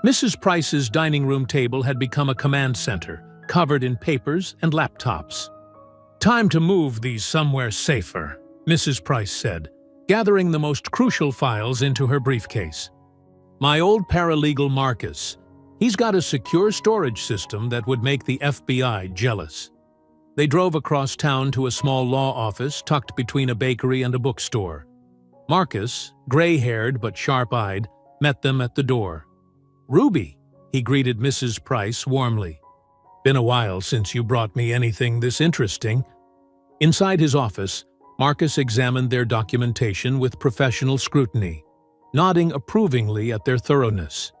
Mrs. Price's dining room table had become a command center, covered in papers and laptops. "Time to move these somewhere safer," Mrs. Price said, gathering the most crucial files into her briefcase. "My old paralegal Marcus. He's got a secure storage system that would make the FBI jealous." They drove across town to a small law office tucked between a bakery and a bookstore. Marcus, gray-haired but sharp-eyed, met them at the door. "Ruby," he greeted Mrs. Price warmly. "Been a while since you brought me anything this interesting." Inside his office, Marcus examined their documentation with professional scrutiny, nodding approvingly at their thoroughness.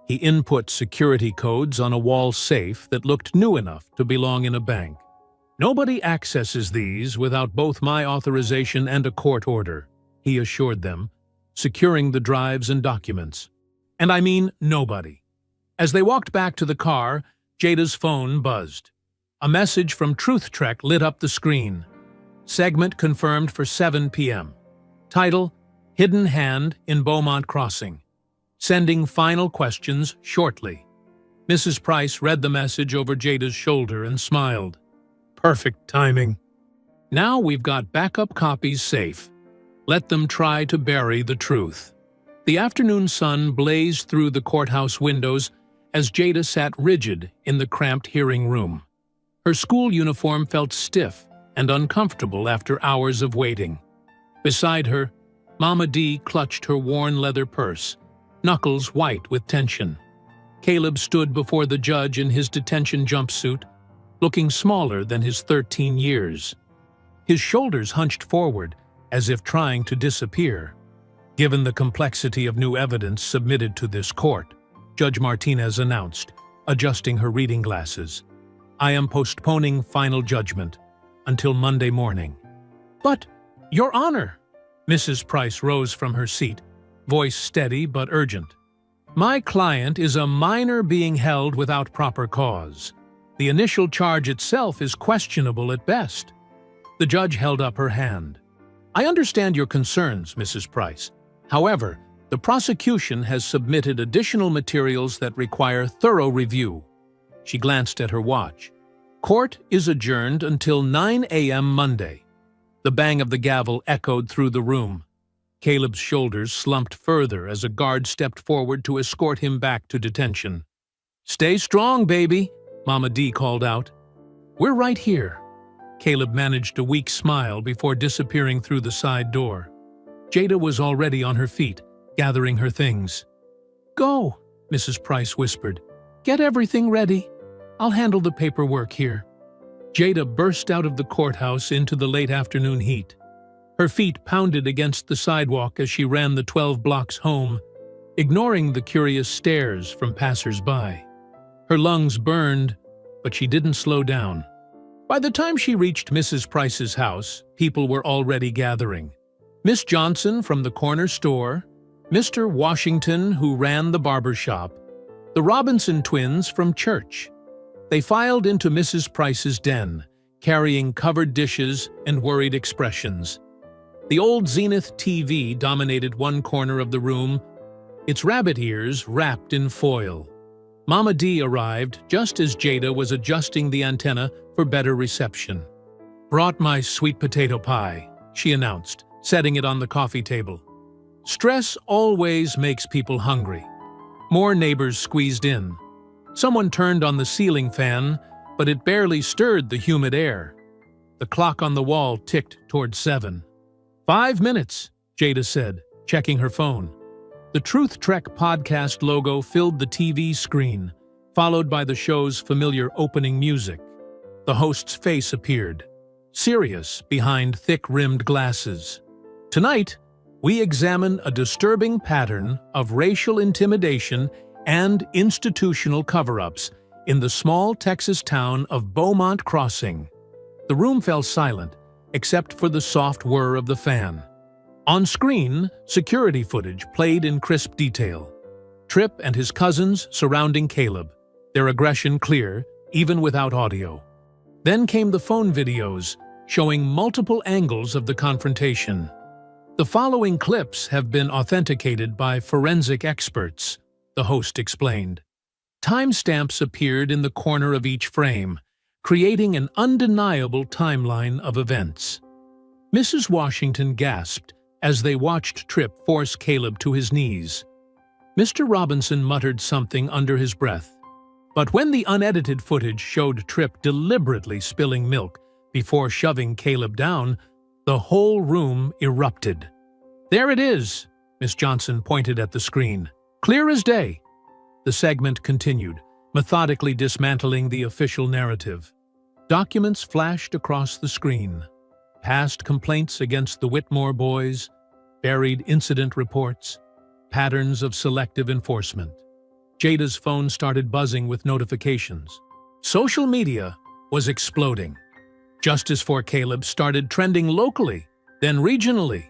He input security codes on a wall safe that looked new enough to belong in a bank. "Nobody accesses these without both my authorization and a court order," he assured them, securing the drives and documents. "And I mean nobody." As they walked back to the car, Jada's phone buzzed. A message from Truth Trek lit up the screen. Segment confirmed for 7 p.m. Title, "Hidden Hand in Beaumont Crossing. Sending final questions shortly." Mrs. Price read the message over Jada's shoulder and smiled. "Perfect timing. Now we've got backup copies safe. Let them try to bury the truth." The afternoon sun blazed through the courthouse windows as Jada sat rigid in the cramped hearing room. Her school uniform felt stiff and uncomfortable after hours of waiting. Beside her, Mama D clutched her worn leather purse, knuckles white with tension. Caleb stood before the judge in his detention jumpsuit, looking smaller than his 13 years. His shoulders hunched forward, as if trying to disappear. Given the complexity of new evidence submitted to this court, Judge Martinez announced, adjusting her reading glasses, "I am postponing final judgment until Monday morning." "But, Your Honor!" Mrs. Price rose from her seat, voice steady but urgent. "My client is a minor being held without proper cause. The initial charge itself is questionable at best." The judge held up her hand. "I understand your concerns, Mrs. Price. However, the prosecution has submitted additional materials that require thorough review." She glanced at her watch. "Court is adjourned until 9 a.m. Monday." The bang of the gavel echoed through the room. Caleb's shoulders slumped further as a guard stepped forward to escort him back to detention. "Stay strong, baby," Mama D called out. "We're right here." Caleb managed a weak smile before disappearing through the side door. Jada was already on her feet, gathering her things. "Go," Mrs. Price whispered. "Get everything ready. I'll handle the paperwork here." Jada burst out of the courthouse into the late afternoon heat. Her feet pounded against the sidewalk as she ran the 12 blocks home, ignoring the curious stares from passers-by. Her lungs burned, but she didn't slow down. By the time she reached Mrs. Price's house, people were already gathering. Miss Johnson from the corner store, Mr. Washington, who ran the barber shop, the Robinson twins from church. They filed into Mrs. Price's den, carrying covered dishes and worried expressions. The old Zenith TV dominated one corner of the room, its rabbit ears wrapped in foil. Mama D arrived just as Jada was adjusting the antenna for better reception. "Brought my sweet potato pie," she announced, setting it on the coffee table. Stress always makes people hungry. More neighbors squeezed in. Someone turned on the ceiling fan, but it barely stirred the humid air. The clock on the wall ticked toward 7. 5 minutes, Jada said, checking her phone. The Truth Trek podcast logo filled the TV screen, followed by the show's familiar opening music. The host's face appeared, serious behind thick-rimmed glasses. Tonight, we examine a disturbing pattern of racial intimidation and institutional cover-ups in the small Texas town of Beaumont Crossing. The room fell silent, except for the soft whir of the fan. On screen, security footage played in crisp detail. Tripp and his cousins surrounding Caleb, their aggression clear, even without audio. Then came the phone videos, showing multiple angles of the confrontation. The following clips have been authenticated by forensic experts, the host explained. Timestamps appeared in the corner of each frame, creating an undeniable timeline of events. Mrs. Washington gasped as they watched Tripp force Caleb to his knees. Mr. Robinson muttered something under his breath. But when the unedited footage showed Tripp deliberately spilling milk before shoving Caleb down, the whole room erupted. "There it is," Miss Johnson pointed at the screen. "Clear as day." The segment continued, methodically dismantling the official narrative. Documents flashed across the screen. Past complaints against the Whitmore boys, buried incident reports, patterns of selective enforcement. Jada's phone started buzzing with notifications. Social media was exploding. Justice for Caleb started trending locally, then regionally.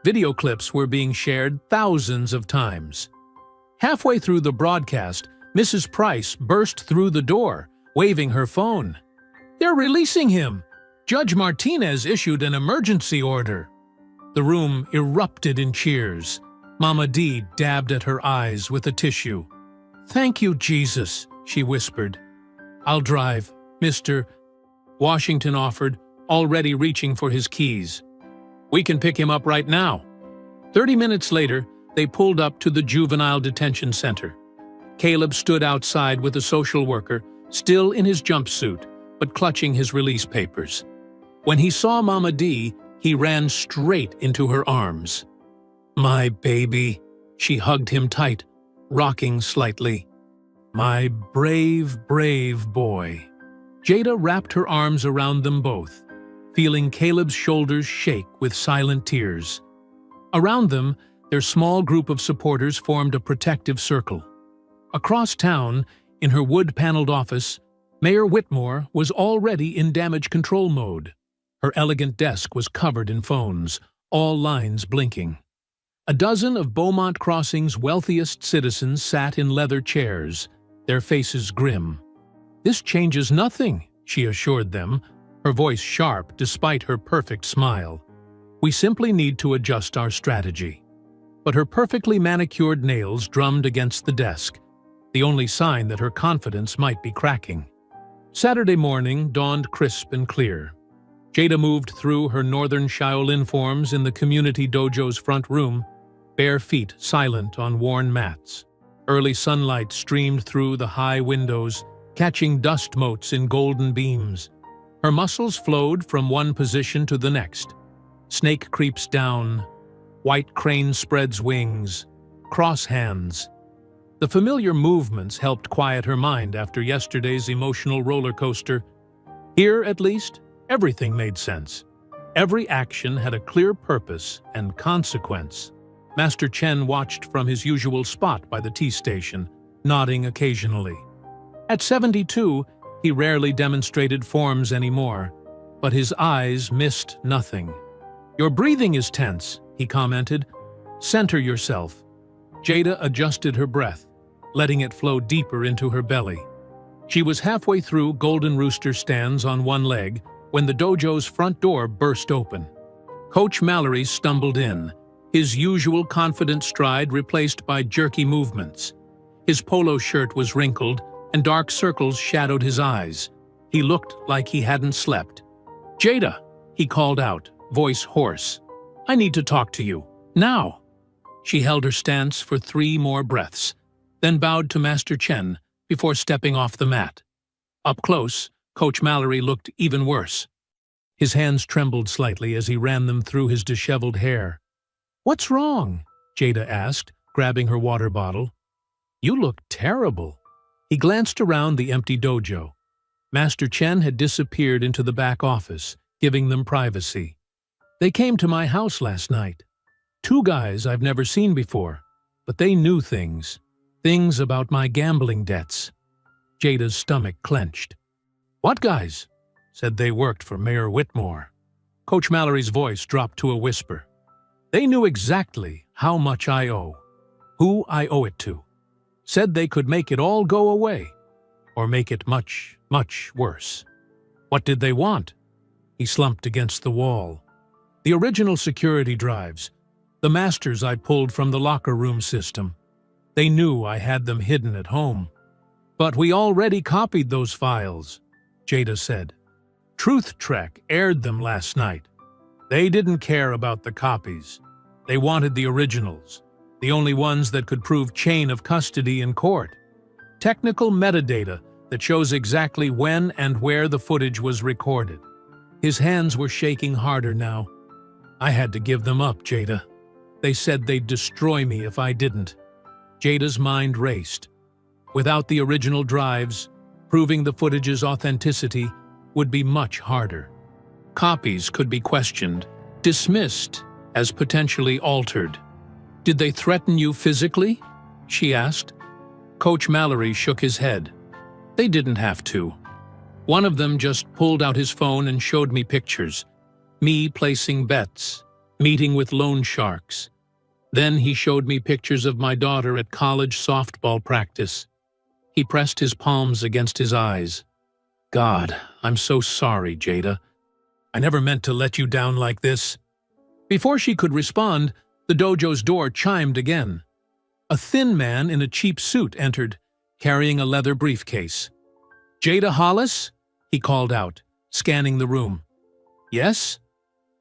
Video clips were being shared thousands of times. Halfway through the broadcast, Mrs. Price burst through the door, waving her phone. "They're releasing him! Judge Martinez issued an emergency order." The room erupted in cheers. Mama D dabbed at her eyes with a tissue. "Thank you, Jesus," she whispered. "I'll drive," Mr. Washington offered, already reaching for his keys. "We can pick him up right now." 30 minutes later, they pulled up to the juvenile detention center. Caleb stood outside with a social worker, still in his jumpsuit, but clutching his release papers. When he saw Mama D, he ran straight into her arms. "My baby," she hugged him tight, rocking slightly. "My brave, brave boy." Jada wrapped her arms around them both, feeling Caleb's shoulders shake with silent tears. Around them, their small group of supporters formed a protective circle. Across town, in her wood-paneled office, Mayor Whitmore was already in damage control mode. Her elegant desk was covered in phones, all lines blinking. A dozen of Beaumont Crossing's wealthiest citizens sat in leather chairs, their faces grim. "This changes nothing," she assured them, her voice sharp despite her perfect smile. "We simply need to adjust our strategy." But her perfectly manicured nails drummed against the desk, the only sign that her confidence might be cracking. Saturday morning dawned crisp and clear. Jada moved through her northern Shaolin forms in the community dojo's front room, bare feet silent on worn mats. Early sunlight streamed through the high windows, catching dust motes in golden beams. Her muscles flowed from one position to the next. Snake creeps down, white crane spreads wings, cross hands. The familiar movements helped quiet her mind after yesterday's emotional roller coaster. Here, at least, everything made sense. Every action had a clear purpose and consequence. Master Chen watched from his usual spot by the tea station, nodding occasionally. At 72, he rarely demonstrated forms anymore, but his eyes missed nothing. "Your breathing is tense," he commented. "Center yourself." Jada adjusted her breath, letting it flow deeper into her belly. She was halfway through Golden Rooster stands on one leg when the dojo's front door burst open. Coach Mallory stumbled in, his usual confident stride replaced by jerky movements. His polo shirt was wrinkled, and dark circles shadowed his eyes. He looked like he hadn't slept. "Jada," he called out, voice hoarse. "I need to talk to you. Now." She held her stance for 3 more breaths, then bowed to Master Chen before stepping off the mat. Up close, Coach Mallory looked even worse. His hands trembled slightly as he ran them through his disheveled hair. "What's wrong?" Jada asked, grabbing her water bottle. "You look terrible." He glanced around the empty dojo. Master Chen had disappeared into the back office, giving them privacy. "They came to my house last night. 2 guys I've never seen before, but they knew things. Things about my gambling debts." Jada's stomach clenched. "What guys?" "Said they worked for Mayor Whitmore." Coach Mallory's voice dropped to a whisper. "They knew exactly how much I owe, who I owe it to. Said they could make it all go away, or make it much, much worse." "What did they want?" He slumped against the wall. "The original security drives, the masters I pulled from the locker room system. They knew I had them hidden at home." "But we already copied those files," Jada said. "Truth Trek aired them last night. They didn't care about the copies. They wanted the originals, the only ones that could prove chain of custody in court. Technical metadata that shows exactly when and where the footage was recorded." His hands were shaking harder now. "I had to give them up, Jada. They said they'd destroy me if I didn't." Jada's mind raced. Without the original drives, proving the footage's authenticity would be much harder. Copies could be questioned, dismissed as potentially altered. "Did they threaten you physically?" she asked. Coach Mallory shook his head. "They didn't have to. One of them just pulled out his phone and showed me pictures. Me placing bets, meeting with loan sharks. Then he showed me pictures of my daughter at college softball practice." He pressed his palms against his eyes. "God, I'm so sorry, Jada. I never meant to let you down like this." Before she could respond, the dojo's door chimed again. A thin man in a cheap suit entered, carrying a leather briefcase. "Jada Hollis?" he called out, scanning the room. "Yes?"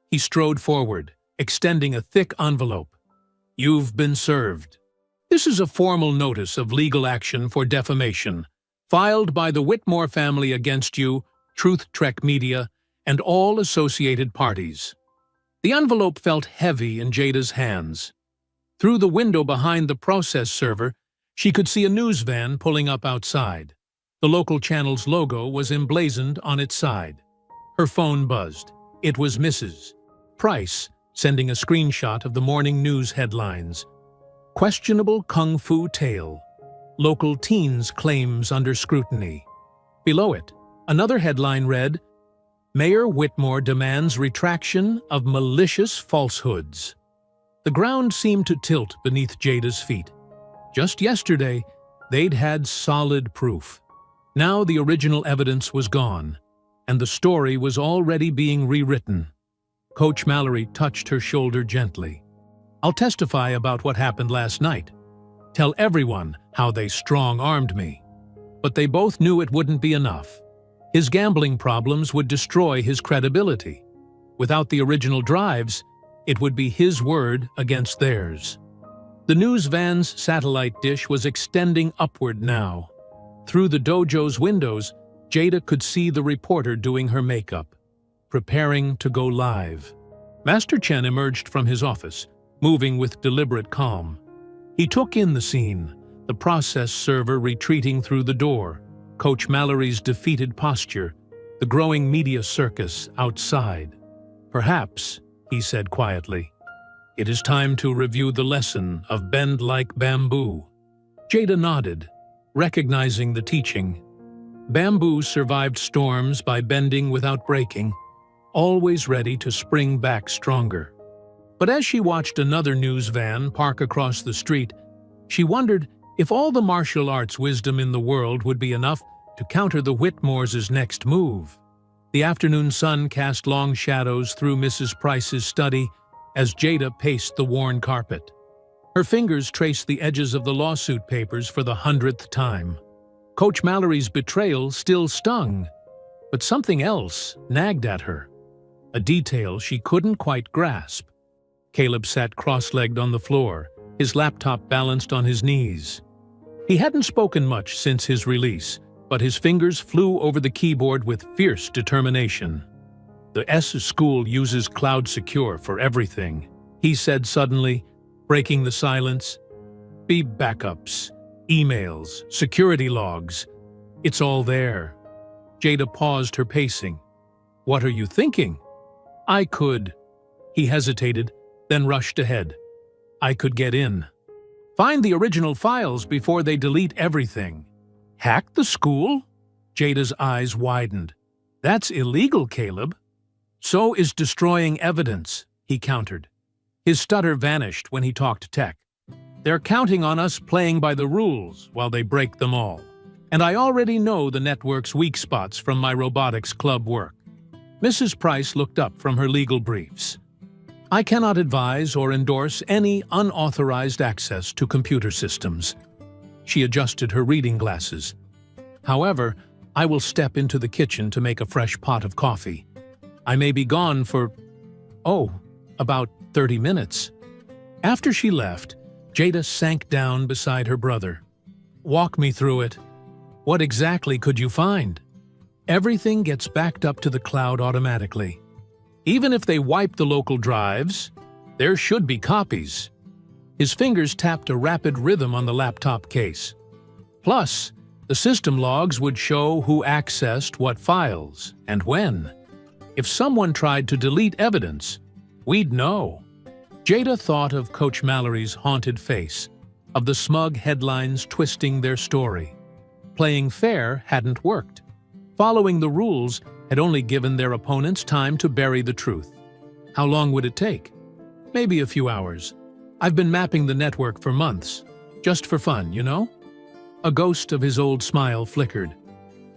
He strode forward, extending a thick envelope. "You've been served. This is a formal notice of legal action for defamation, filed by the Whitmore family against you, Truth Trek Media, and all associated parties." The envelope felt heavy in Jada's hands. Through the window behind the process server, she could see a news van pulling up outside. The local channel's logo was emblazoned on its side. Her phone buzzed. It was Mrs. Price, sending a screenshot of the morning news headlines. "Questionable Kung Fu Tale. Local teens claims under scrutiny." Below it, another headline read, "Mayor Whitmore demands retraction of malicious falsehoods." The ground seemed to tilt beneath Jada's feet. Just yesterday, they'd had solid proof. Now the original evidence was gone, and the story was already being rewritten. Coach Mallory touched her shoulder gently. "I'll testify about what happened last night. Tell everyone how they strong-armed me." But they both knew it wouldn't be enough. His gambling problems would destroy his credibility. Without the original drives, it would be his word against theirs. The news van's satellite dish was extending upward now. Through the dojo's windows, Jada could see the reporter doing her makeup, preparing to go live. Master Chen emerged from his office, moving with deliberate calm. He took in the scene, the process server retreating through the door, Coach Mallory's defeated posture, the growing media circus outside. "Perhaps," he said quietly, "it is time to review the lesson of bend like bamboo." Jada nodded, recognizing the teaching. Bamboo survived storms by bending without breaking, always ready to spring back stronger. But as she watched another news van park across the street, she wondered if all the martial arts wisdom in the world would be enough to counter the Whitmores' next move. The afternoon sun cast long shadows through Mrs. Price's study as Jada paced the worn carpet. Her fingers traced the edges of the lawsuit papers for the 100th time. Coach Mallory's betrayal still stung, but something else nagged at her, a detail she couldn't quite grasp. Caleb sat cross-legged on the floor, his laptop balanced on his knees. He hadn't spoken much since his release, but his fingers flew over the keyboard with fierce determination. "The S school uses Cloud Secure for everything," he said suddenly, breaking the silence. "Be backups, emails, security logs. It's all there." Jada paused her pacing. "What are you thinking?" "I could." He hesitated, then rushed ahead. "I could get in. Find the original files before they delete everything." "Hack the school?" Jada's eyes widened. "That's illegal, Caleb." "So is destroying evidence," he countered. His stutter vanished when he talked tech. "They're counting on us playing by the rules while they break them all. And I already know the network's weak spots from my robotics club work." Mrs. Price looked up from her legal briefs. "I cannot advise or endorse any unauthorized access to computer systems." She adjusted her reading glasses. "However, I will step into the kitchen to make a fresh pot of coffee. I may be gone for, about 30 minutes." After she left, Jada sank down beside her brother. "Walk me through it. What exactly could you find?" "Everything gets backed up to the cloud automatically. Even if they wipe the local drives, there should be copies." His fingers tapped a rapid rhythm on the laptop case. "Plus, the system logs would show who accessed what files and when. If someone tried to delete evidence, we'd know." Jada thought of Coach Mallory's haunted face, of the smug headlines twisting their story. Playing fair hadn't worked. Following the rules had only given their opponents time to bury the truth. How long would it take? Maybe a few hours. "I've been mapping the network for months. Just for fun, you know?" A ghost of his old smile flickered.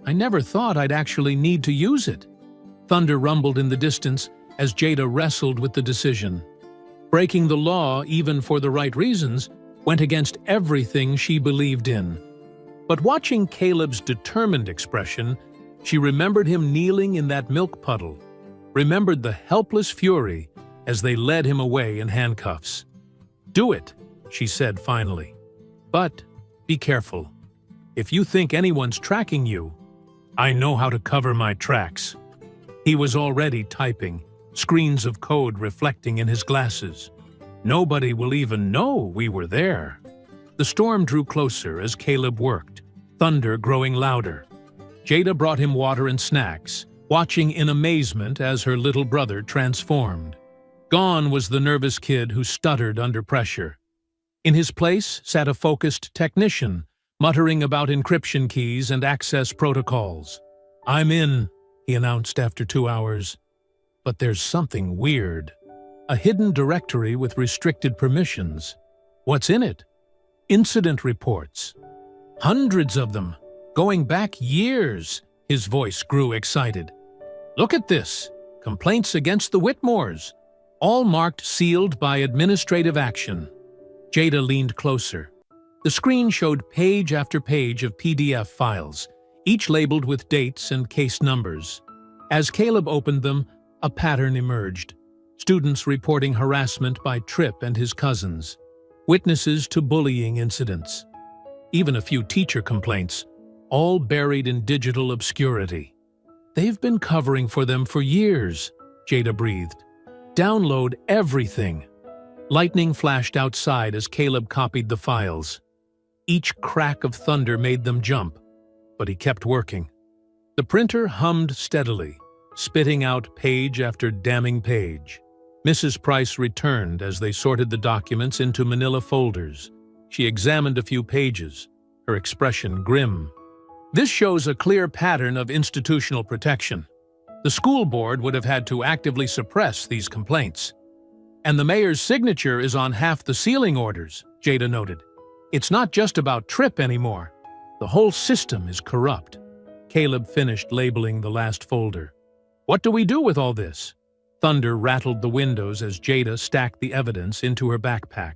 "I never thought I'd actually need to use it." Thunder rumbled in the distance as Jada wrestled with the decision. Breaking the law, even for the right reasons, went against everything she believed in. But watching Caleb's determined expression, she remembered him kneeling in that milk puddle, remembered the helpless fury as they led him away in handcuffs. "Do it," she said finally. "But be careful. If you think anyone's tracking you, I know how to cover my tracks." He was already typing, screens of code reflecting in his glasses. "Nobody will even know we were there." The storm drew closer as Caleb worked, thunder growing louder. Jada brought him water and snacks, watching in amazement as her little brother transformed. Gone was the nervous kid who stuttered under pressure. In his place sat a focused technician, muttering about encryption keys and access protocols. "I'm in," he announced after 2 hours. "But there's something weird. A hidden directory with restricted permissions. What's in it?" "Incident reports. Hundreds of them, going back years." His voice grew excited. "Look at this. Complaints against the Whitmores. All marked sealed by administrative action." Jada leaned closer. The screen showed page after page of PDF files, each labeled with dates and case numbers. As Caleb opened them, a pattern emerged. Students reporting harassment by Tripp and his cousins. Witnesses to bullying incidents. Even a few teacher complaints, all buried in digital obscurity. They've been covering for them for years, Jada breathed. Download everything. Lightning flashed outside as Caleb copied the files. Each crack of thunder made them jump, but he kept working. The printer hummed steadily, spitting out page after damning page. Mrs. Price returned as they sorted the documents into manila folders. She examined a few pages, her expression grim. This shows a clear pattern of institutional protection. The school board would have had to actively suppress these complaints. And the mayor's signature is on half the sealing orders, Jada noted. It's not just about Tripp anymore. The whole system is corrupt. Caleb finished labeling the last folder. What do we do with all this? Thunder rattled the windows as Jada stacked the evidence into her backpack.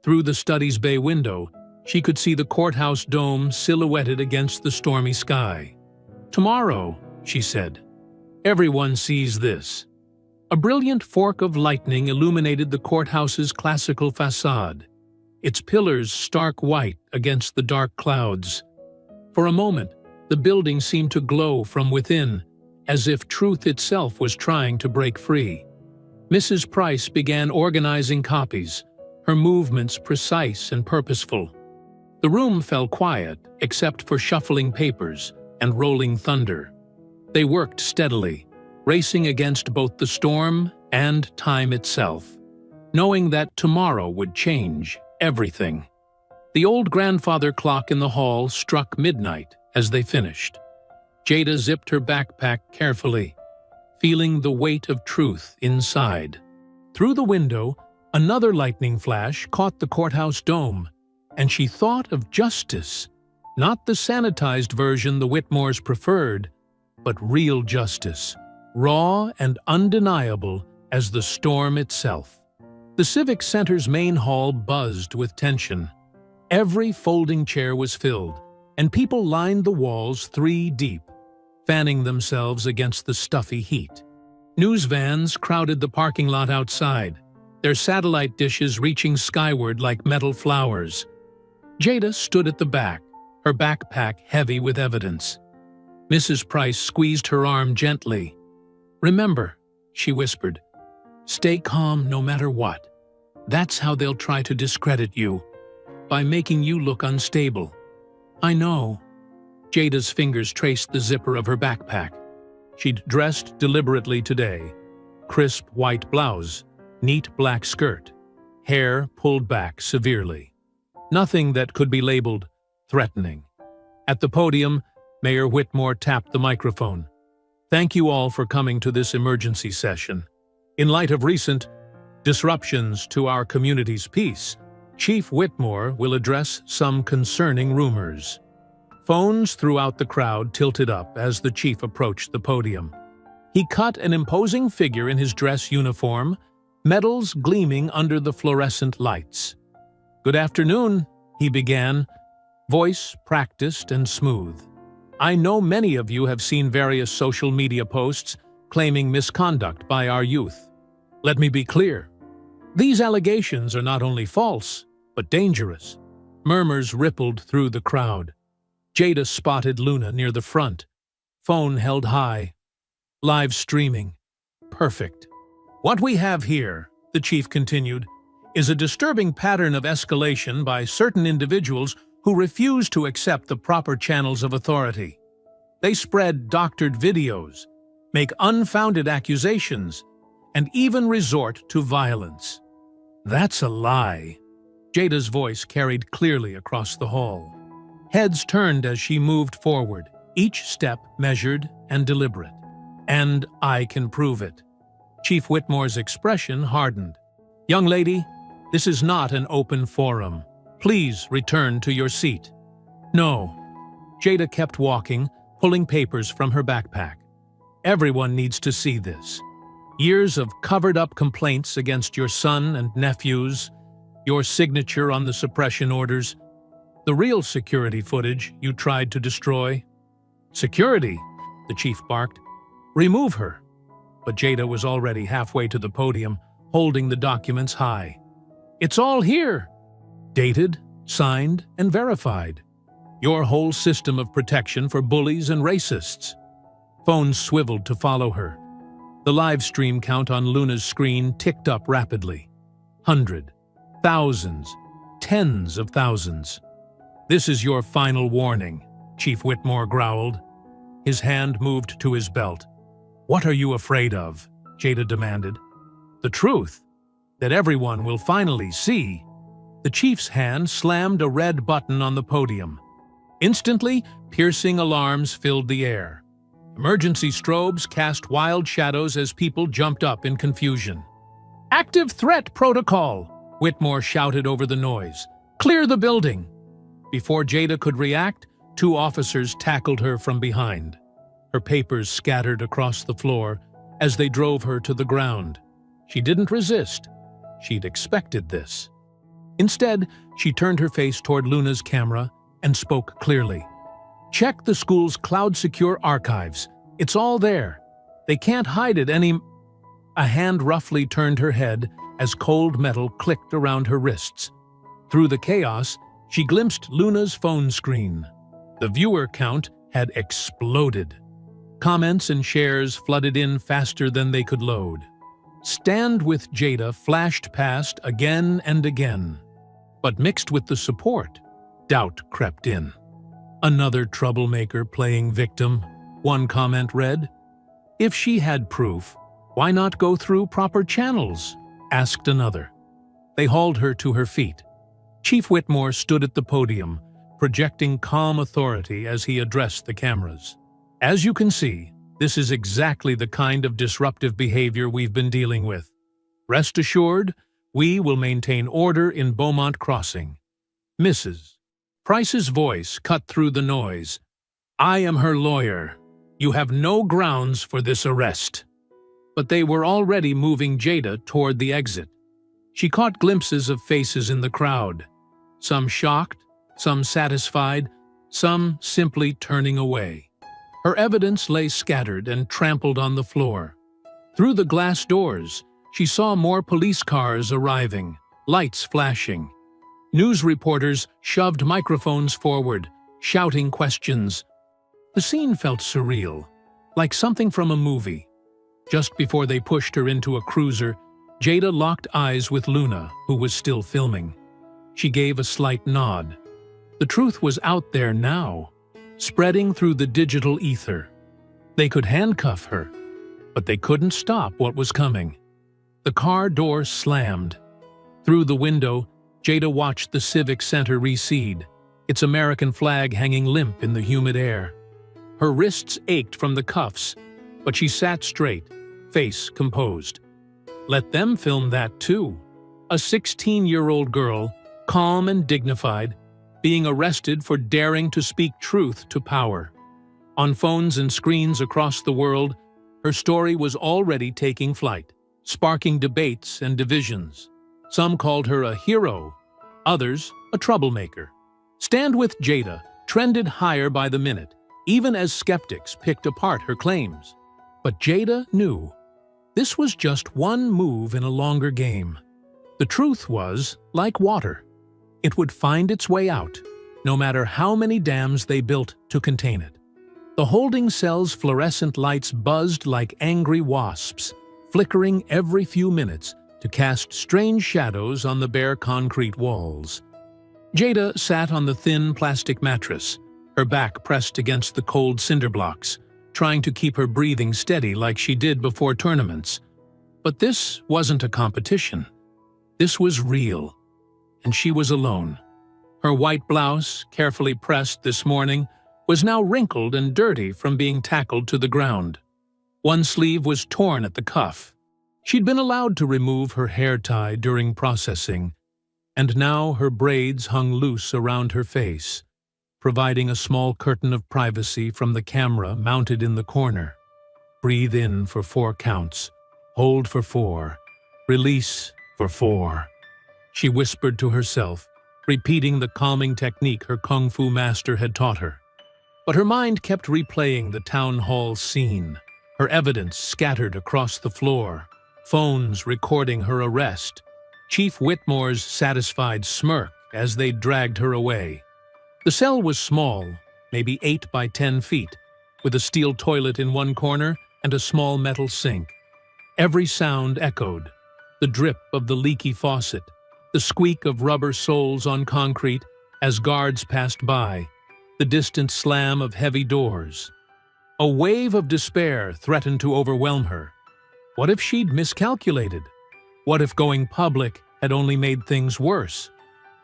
Through the study's bay window, she could see the courthouse dome silhouetted against the stormy sky. Tomorrow, she said, everyone sees this. A brilliant fork of lightning illuminated the courthouse's classical facade, its pillars stark white against the dark clouds. For a moment, the building seemed to glow from within, as if truth itself was trying to break free. Mrs. Price began organizing copies, her movements precise and purposeful. The room fell quiet, except for shuffling papers and rolling thunder. They worked steadily, racing against both the storm and time itself, knowing that tomorrow would change everything. The old grandfather clock in the hall struck midnight as they finished. Jada zipped her backpack carefully, feeling the weight of truth inside. Through the window, another lightning flash caught the courthouse dome, and she thought of justice, not the sanitized version the Whitmores preferred, but real justice, raw and undeniable as the storm itself. The Civic Center's main hall buzzed with tension. Every folding chair was filled, and people lined the walls 3 deep, fanning themselves against the stuffy heat. News vans crowded the parking lot outside, their satellite dishes reaching skyward like metal flowers. Jada stood at the back, her backpack heavy with evidence. Mrs. Price squeezed her arm gently. "Remember," she whispered, "stay calm no matter what. That's how they'll try to discredit you, by making you look unstable." "I know." Jada's fingers traced the zipper of her backpack. She'd dressed deliberately today. Crisp white blouse, neat black skirt, hair pulled back severely. Nothing that could be labeled threatening. At the podium, Mayor Whitmore tapped the microphone. "Thank you all for coming to this emergency session. In light of recent disruptions to our community's peace, Chief Whitmore will address some concerning rumors." Phones throughout the crowd tilted up as the chief approached the podium. He cut an imposing figure in his dress uniform, medals gleaming under the fluorescent lights. "Good afternoon," he began, voice practiced and smooth. "I know many of you have seen various social media posts claiming misconduct by our youth. Let me be clear. These allegations are not only false, but dangerous." Murmurs rippled through the crowd. Jada spotted Luna near the front, phone held high. Live streaming. Perfect. "What we have here," the chief continued, "is a disturbing pattern of escalation by certain individuals who refuse to accept the proper channels of authority. They spread doctored videos, make unfounded accusations, and even resort to violence." "That's a lie." Jada's voice carried clearly across the hall. Heads turned as she moved forward, each step measured and deliberate. "And I can prove it." Chief Whitmore's expression hardened. "Young lady, this is not an open forum. Please return to your seat." "No." Jada kept walking, pulling papers from her backpack. "Everyone needs to see this. Years of covered-up complaints against your son and nephews, your signature on the suppression orders, the real security footage you tried to destroy. "Security!" the chief barked. "Remove her!" But Jada was already halfway to the podium, holding the documents high. "It's all here! Dated, signed, and verified. Your whole system of protection for bullies and racists." Phones swiveled to follow her. The live stream count on Luna's screen ticked up rapidly. 100, thousands, tens of thousands. "This is your final warning," Chief Whitmore growled. His hand moved to his belt. "What are you afraid of?" Jada demanded. "The truth, that everyone will finally see." The chief's hand slammed a red button on the podium. Instantly, piercing alarms filled the air. Emergency strobes cast wild shadows as people jumped up in confusion. "Active threat protocol!" Whitmore shouted over the noise. "Clear the building!" Before Jada could react, 2 officers tackled her from behind. Her papers scattered across the floor as they drove her to the ground. She didn't resist. She'd expected this. Instead, she turned her face toward Luna's camera and spoke clearly. "Check the school's cloud-secure archives. It's all there. They can't hide it any—" A hand roughly turned her head as cold metal clicked around her wrists. Through the chaos, she glimpsed Luna's phone screen. The viewer count had exploded. Comments and shares flooded in faster than they could load. "Stand with Jada" flashed past again and again. But mixed with the support, doubt crept in. "Another troublemaker playing victim," one comment read. "If she had proof, why not go through proper channels?" asked another. They hauled her to her feet. Chief Whitmore stood at the podium, projecting calm authority as he addressed the cameras. "As you can see, this is exactly the kind of disruptive behavior we've been dealing with. Rest assured, we will maintain order in Beaumont Crossing." Mrs. Price's voice cut through the noise. "I am her lawyer. You have no grounds for this arrest." But they were already moving Jada toward the exit. She caught glimpses of faces in the crowd, some shocked, some satisfied, some simply turning away. Her evidence lay scattered and trampled on the floor. Through the glass doors, she saw more police cars arriving, lights flashing. News reporters shoved microphones forward, shouting questions. The scene felt surreal, like something from a movie. Just before they pushed her into a cruiser, Jada locked eyes with Luna, who was still filming. She gave a slight nod. The truth was out there now, spreading through the digital ether. They could handcuff her, but they couldn't stop what was coming. The car door slammed. Through the window, Jada watched the Civic Center recede, its American flag hanging limp in the humid air. Her wrists ached from the cuffs, but she sat straight, face composed. Let them film that too. A 16-year-old girl, calm and dignified, being arrested for daring to speak truth to power. On phones and screens across the world, her story was already taking flight, sparking debates and divisions. Some called her a hero, others a troublemaker. Stand with Jada trended higher by the minute, even as skeptics picked apart her claims. But Jada knew this was just one move in a longer game. The truth was, like water, it would find its way out, no matter how many dams they built to contain it. The holding cell's fluorescent lights buzzed like angry wasps, flickering every few minutes to cast strange shadows on the bare concrete walls. Jada sat on the thin plastic mattress, her back pressed against the cold cinder blocks, trying to keep her breathing steady like she did before tournaments. But this wasn't a competition. This was real, and she was alone. Her white blouse, carefully pressed this morning, was now wrinkled and dirty from being tackled to the ground. One sleeve was torn at the cuff. She'd been allowed to remove her hair tie during processing, and now her braids hung loose around her face, providing a small curtain of privacy from the camera mounted in the corner. Breathe in for 4 counts, hold for 4, release for 4. She whispered to herself, repeating the calming technique her kung fu master had taught her. But her mind kept replaying the town hall scene, her evidence scattered across the floor, phones recording her arrest, Chief Whitmore's satisfied smirk as they dragged her away. The cell was small, maybe 8 by 10 feet, with a steel toilet in one corner and a small metal sink. Every sound echoed: the drip of the leaky faucet, the squeak of rubber soles on concrete as guards passed by, the distant slam of heavy doors. A wave of despair threatened to overwhelm her. What if she'd miscalculated? What if going public had only made things worse?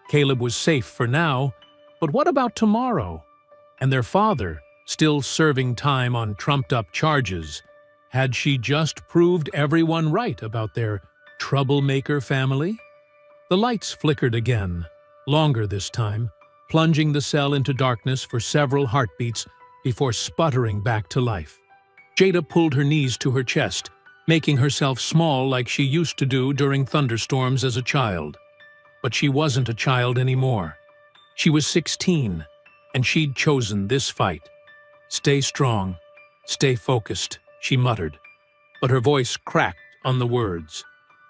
Caleb was safe for now, but what about tomorrow? And their father, still serving time on trumped-up charges. Had she just proved everyone right about their troublemaker family? The lights flickered again, longer this time, plunging the cell into darkness for several heartbeats before sputtering back to life. Jada pulled her knees to her chest, making herself small like she used to do during thunderstorms as a child. But she wasn't a child anymore. She was 16, and she'd chosen this fight. "Stay strong, stay focused," she muttered, but her voice cracked on the words.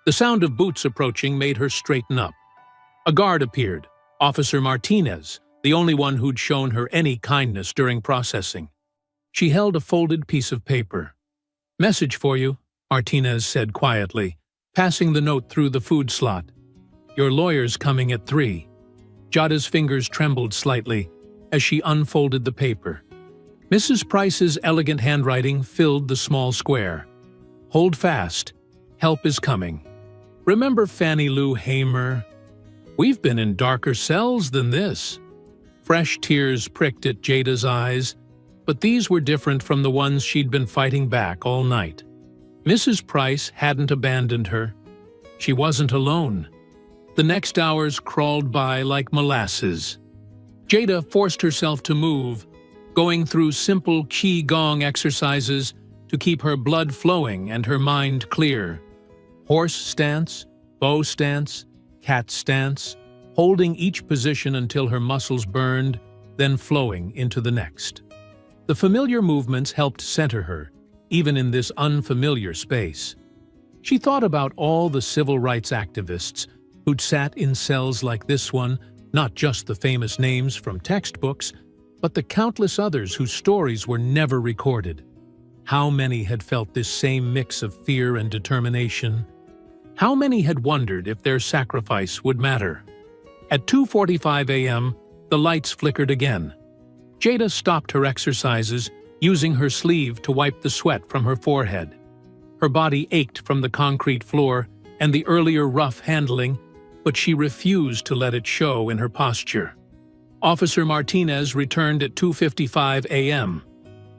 The sound of boots approaching made her straighten up. A guard appeared, Officer Martinez, the only one who'd shown her any kindness during processing. She held a folded piece of paper. "Message for you," Martinez said quietly, passing the note through the food slot. "Your lawyer's coming at 3. Jada's fingers trembled slightly as she unfolded the paper. Mrs. Price's elegant handwriting filled the small square. "Hold fast. Help is coming. Remember Fannie Lou Hamer? We've been in darker cells than this." Fresh tears pricked at Jada's eyes, but these were different from the ones she'd been fighting back all night. Mrs. Price hadn't abandoned her. She wasn't alone. The next hours crawled by like molasses. Jada forced herself to move, going through simple qigong exercises to keep her blood flowing and her mind clear. Horse stance, bow stance, cat stance, holding each position until her muscles burned, then flowing into the next. The familiar movements helped center her, even in this unfamiliar space. She thought about all the civil rights activists who'd sat in cells like this one, not just the famous names from textbooks, but the countless others whose stories were never recorded. How many had felt this same mix of fear and determination? How many had wondered if their sacrifice would matter? At 2:45 a.m., the lights flickered again. Jada stopped her exercises, using her sleeve to wipe the sweat from her forehead. Her body ached from the concrete floor and the earlier rough handling, but she refused to let it show in her posture. Officer Martinez returned at 2:55 a.m.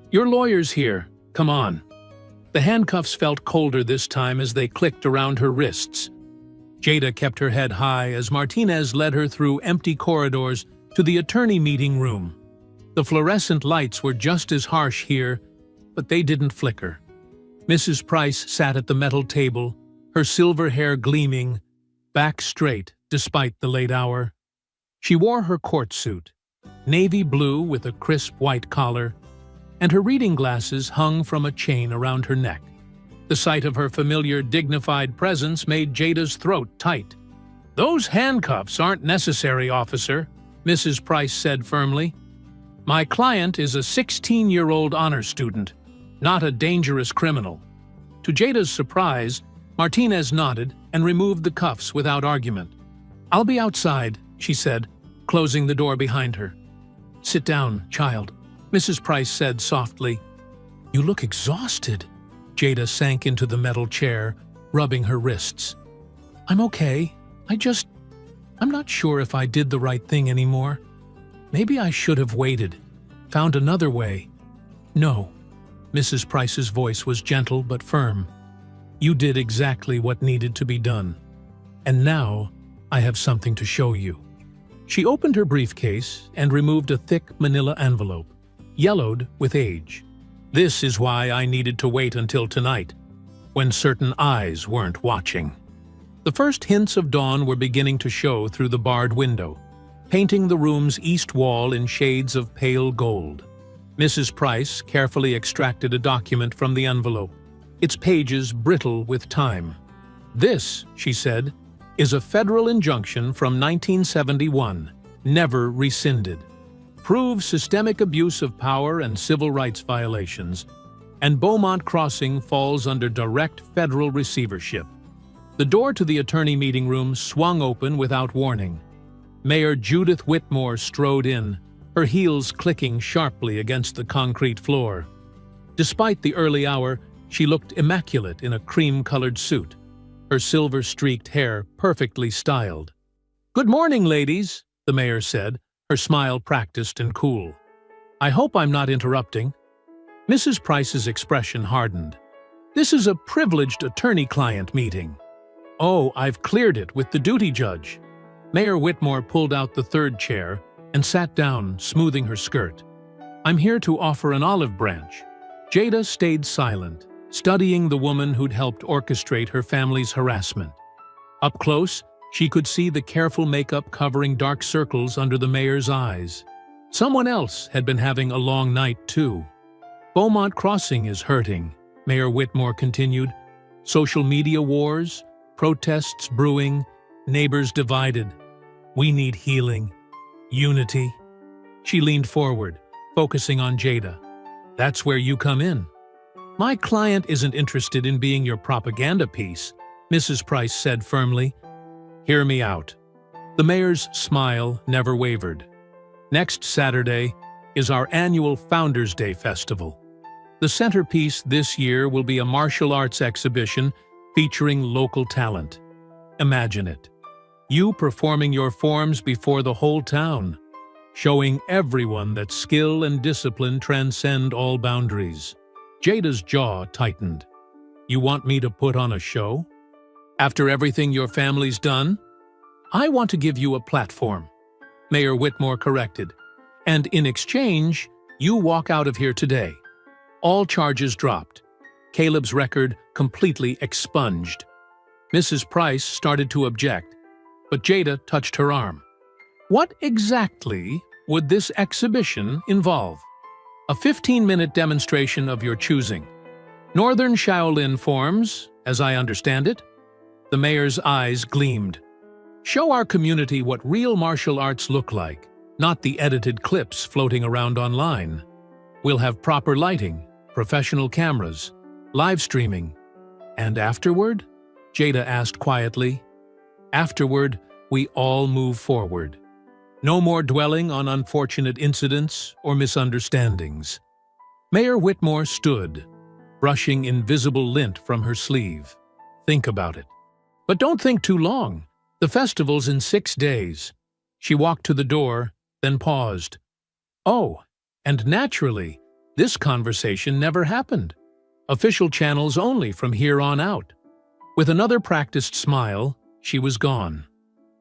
"Your lawyer's here. Come on." The handcuffs felt colder this time as they clicked around her wrists. Jada kept her head high as Martinez led her through empty corridors to the attorney meeting room. The fluorescent lights were just as harsh here, but they didn't flicker. Mrs. Price sat at the metal table, her silver hair gleaming, back straight despite the late hour. She wore her court suit, navy blue with a crisp white collar, and her reading glasses hung from a chain around her neck. The sight of her familiar, dignified presence made Jada's throat tight. "Those handcuffs aren't necessary, officer," Mrs. Price said firmly. "My client is a 16-year-old honor student, not a dangerous criminal." To Jada's surprise, Martinez nodded and removed the cuffs without argument. "I'll be outside," she said, closing the door behind her. "Sit down, child," Mrs. Price said softly. "You look exhausted." Jada sank into the metal chair, rubbing her wrists. "I'm okay. I'm not sure if I did the right thing anymore. Maybe I should have waited, found another way." "No." Mrs. Price's voice was gentle but firm. "You did exactly what needed to be done. And now, I have something to show you." She opened her briefcase and removed a thick manila envelope, yellowed with age. "This is why I needed to wait until tonight, when certain eyes weren't watching." The first hints of dawn were beginning to show through the barred window, painting the room's east wall in shades of pale gold. Mrs. Price carefully extracted a document from the envelope, its pages brittle with time. "This," she said, "is a federal injunction from 1971, never rescinded. Proves systemic abuse of power and civil rights violations, and Beaumont Crossing falls under direct federal receivership." The door to the attorney meeting room swung open without warning. Mayor Judith Whitmore strode in, her heels clicking sharply against the concrete floor. Despite the early hour, she looked immaculate in a cream-colored suit, her silver-streaked hair perfectly styled. "Good morning, ladies," the mayor said, her smile practiced and cool. "I hope I'm not interrupting." Mrs. Price's expression hardened. "This is a privileged attorney-client meeting." "Oh, I've cleared it with the duty judge." Mayor Whitmore pulled out the third chair and sat down, smoothing her skirt. "I'm here to offer an olive branch." Jada stayed silent, studying the woman who'd helped orchestrate her family's harassment. Up close, she could see the careful makeup covering dark circles under the mayor's eyes. Someone else had been having a long night, too. "Beaumont Crossing is hurting," Mayor Whitmore continued. "Social media wars, protests brewing, neighbors divided. We need healing. Unity." She leaned forward, focusing on Jada. "That's where you come in." "My client isn't interested in being your propaganda piece," Mrs. Price said firmly. "Hear me out." The mayor's smile never wavered. "Next Saturday is our annual Founders' Day Festival. The centerpiece this year will be a martial arts exhibition featuring local talent. Imagine it. You performing your forms before the whole town, showing everyone that skill and discipline transcend all boundaries." Jada's jaw tightened. "You want me to put on a show? After everything your family's done?" "I want to give you a platform," Mayor Whitmore corrected. "And in exchange, you walk out of here today. All charges dropped. Caleb's record completely expunged." Mrs. Price started to object, but Jada touched her arm. "What exactly would this exhibition involve?" "A 15-minute demonstration of your choosing. Northern Shaolin forms, as I understand it." The mayor's eyes gleamed. "Show our community what real martial arts look like, not the edited clips floating around online. We'll have proper lighting, professional cameras, live streaming. And afterward?" Jada asked quietly. "Afterward, we all move forward. No more dwelling on unfortunate incidents or misunderstandings." Mayor Whitmore stood, brushing invisible lint from her sleeve. "Think about it. But don't think too long. The festival's in 6 days." She walked to the door, then paused. "Oh, and naturally, this conversation never happened. Official channels only from here on out." With another practiced smile, she was gone.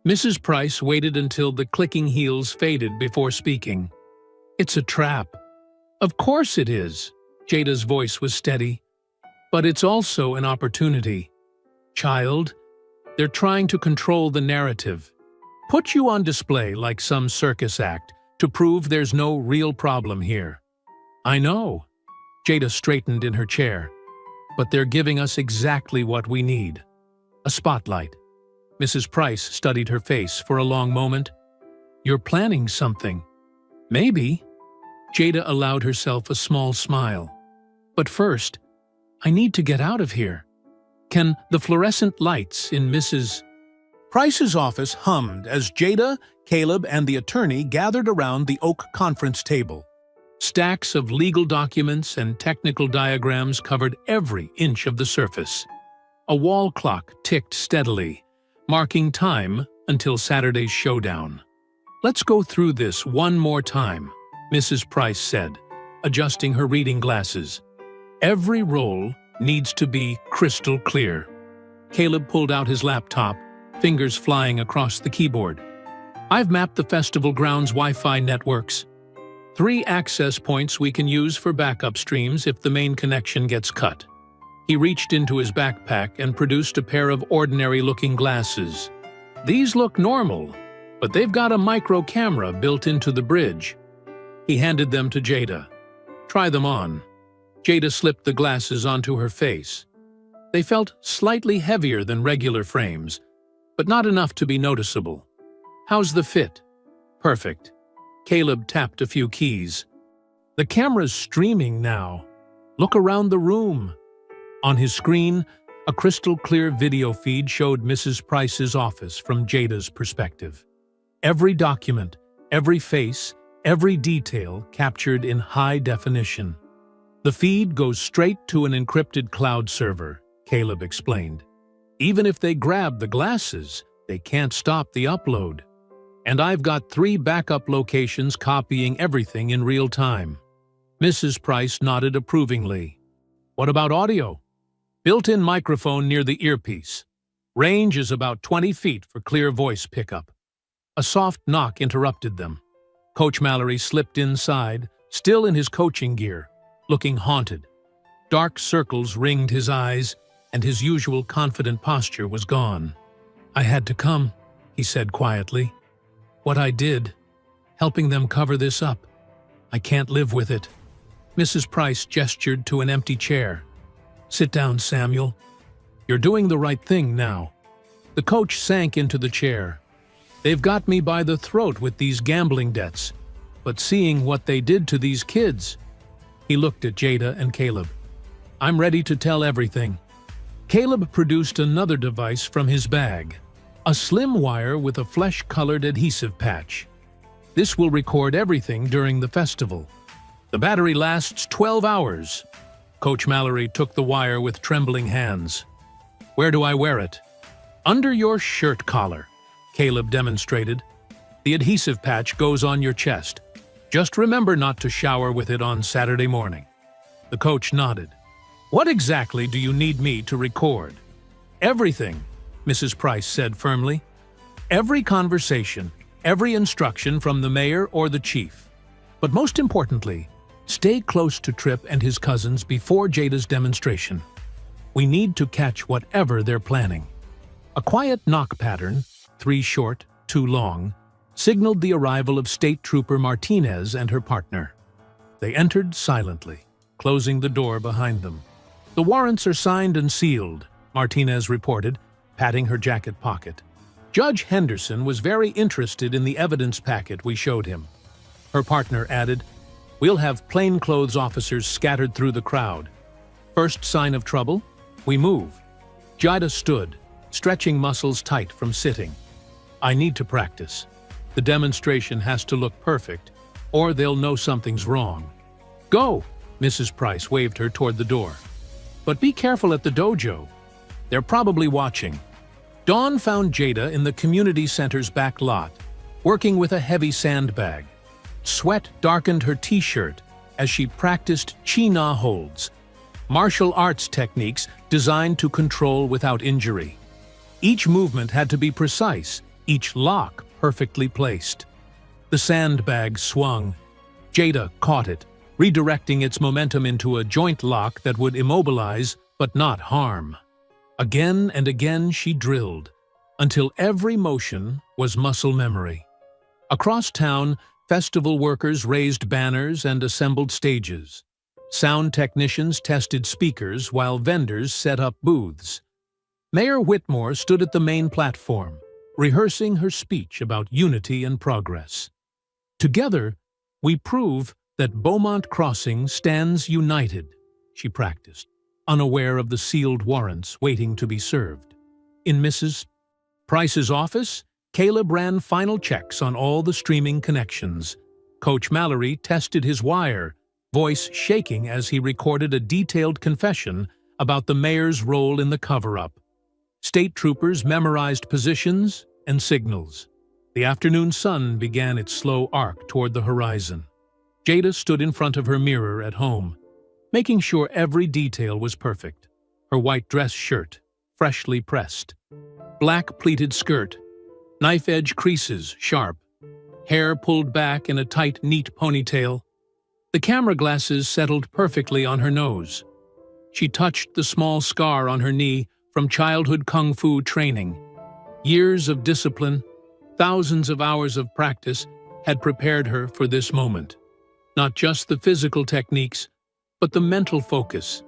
Mrs. Price waited until the clicking heels faded before speaking. "It's a trap." "Of course it is," Jada's voice was steady. "But it's also an opportunity. Child, they're trying to control the narrative. Put you on display like some circus act to prove there's no real problem here." "I know." Jada straightened in her chair. "But they're giving us exactly what we need. A spotlight." Mrs. Price studied her face for a long moment. "You're planning something." "Maybe." Jada allowed herself a small smile. "But first, I need to get out of here. Can the fluorescent lights in Mrs. Price's office hummed as Jada, Caleb, and the attorney gathered around the oak conference table. Stacks of legal documents and technical diagrams covered every inch of the surface. A wall clock ticked steadily, marking time until Saturday's showdown. "Let's go through this one more time," Mrs. Price said, adjusting her reading glasses. "Every role needs to be crystal clear." Caleb pulled out his laptop, fingers flying across the keyboard. "I've mapped the festival grounds Wi-Fi networks. 3 access points we can use for backup streams if the main connection gets cut." He reached into his backpack and produced a pair of ordinary-looking glasses. "These look normal, but they've got a micro camera built into the bridge." He handed them to Jada. Try them on. Jada slipped the glasses onto her face. They felt slightly heavier than regular frames, but not enough to be noticeable. How's the fit? Perfect. Caleb tapped a few keys. The camera's streaming now. Look around the room. On his screen, a crystal-clear video feed showed Mrs. Price's office from Jada's perspective. Every document, every face, every detail captured in high definition. The feed goes straight to an encrypted cloud server, Caleb explained. Even if they grab the glasses, they can't stop the upload. And I've got 3 backup locations copying everything in real time. Mrs. Price nodded approvingly. What about audio? Built-in microphone near the earpiece. Range is about 20 feet for clear voice pickup. A soft knock interrupted them. Coach Mallory slipped inside, still in his coaching gear, looking haunted. Dark circles ringed his eyes, and his usual confident posture was gone. I had to come, he said quietly. What I did, helping them cover this up. I can't live with it. Mrs. Price gestured to an empty chair. Sit down, Samuel. You're doing the right thing now. The coach sank into the chair. They've got me by the throat with these gambling debts, but seeing what they did to these kids. He looked at Jada and Caleb. I'm ready to tell everything. Caleb produced another device from his bag, a slim wire with a flesh-colored adhesive patch. This will record everything during the festival. The battery lasts 12 hours. Coach Mallory took the wire with trembling hands. Where do I wear it? Under your shirt collar, Caleb demonstrated. The adhesive patch goes on your chest. Just remember not to shower with it on Saturday morning. The coach nodded. What exactly do you need me to record? Everything, Mrs. Price said firmly. Every conversation, every instruction from the mayor or the chief. But most importantly, stay close to Tripp and his cousins before Jada's demonstration. We need to catch whatever they're planning. A quiet knock pattern, 3 short, 2 long, signaled the arrival of State Trooper Martinez and her partner. They entered silently, closing the door behind them. The warrants are signed and sealed, Martinez reported, patting her jacket pocket. Judge Henderson was very interested in the evidence packet we showed him. Her partner added, We'll have plainclothes officers scattered through the crowd. First sign of trouble, we move. Jada stood, stretching muscles tight from sitting. I need to practice. The demonstration has to look perfect, or they'll know something's wrong. Go, Mrs. Price waved her toward the door. But be careful at the dojo. They're probably watching. Dawn found Jada in the community center's back lot, working with a heavy sandbag. Sweat darkened her t-shirt as she practiced chi-na holds, martial arts techniques designed to control without injury. Each movement had to be precise, each lock perfectly placed. The sandbag swung. Jada caught it, redirecting its momentum into a joint lock that would immobilize but not harm. Again and again she drilled, until every motion was muscle memory. Across town, festival workers raised banners and assembled stages. Sound technicians tested speakers while vendors set up booths. Mayor Whitmore stood at the main platform, rehearsing her speech about unity and progress. Together, we prove that Beaumont Crossing stands united, she practiced, unaware of the sealed warrants waiting to be served. In Mrs. Price's office, Caleb ran final checks on all the streaming connections. Coach Mallory tested his wire, voice shaking as he recorded a detailed confession about the mayor's role in the cover-up. State troopers memorized positions and signals. The afternoon sun began its slow arc toward the horizon. Jada stood in front of her mirror at home, making sure every detail was perfect. Her white dress shirt, freshly pressed. Black pleated skirt, knife-edge creases sharp. Hair pulled back in a tight, neat ponytail. The camera glasses settled perfectly on her nose. She touched the small scar on her knee from childhood kung fu training. Years of discipline, thousands of hours of practice had prepared her for this moment. Not just the physical techniques, but the mental focus,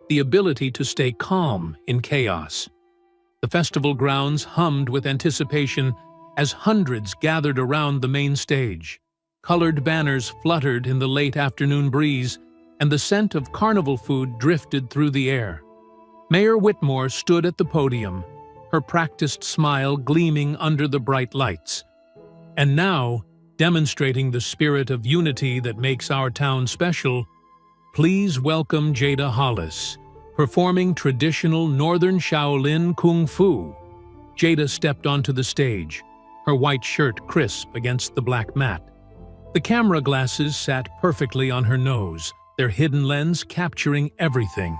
the ability to stay calm in chaos. The festival grounds hummed with anticipation as hundreds gathered around the main stage. Colored banners fluttered in the late afternoon breeze, and the scent of carnival food drifted through the air. Mayor Whitmore stood at the podium, her practiced smile gleaming under the bright lights. And now, demonstrating the spirit of unity that makes our town special, please welcome Jada Hollis, performing traditional Northern Shaolin Kung Fu. Jada stepped onto the stage, her white shirt crisp against the black mat. The camera glasses sat perfectly on her nose, their hidden lens capturing everything.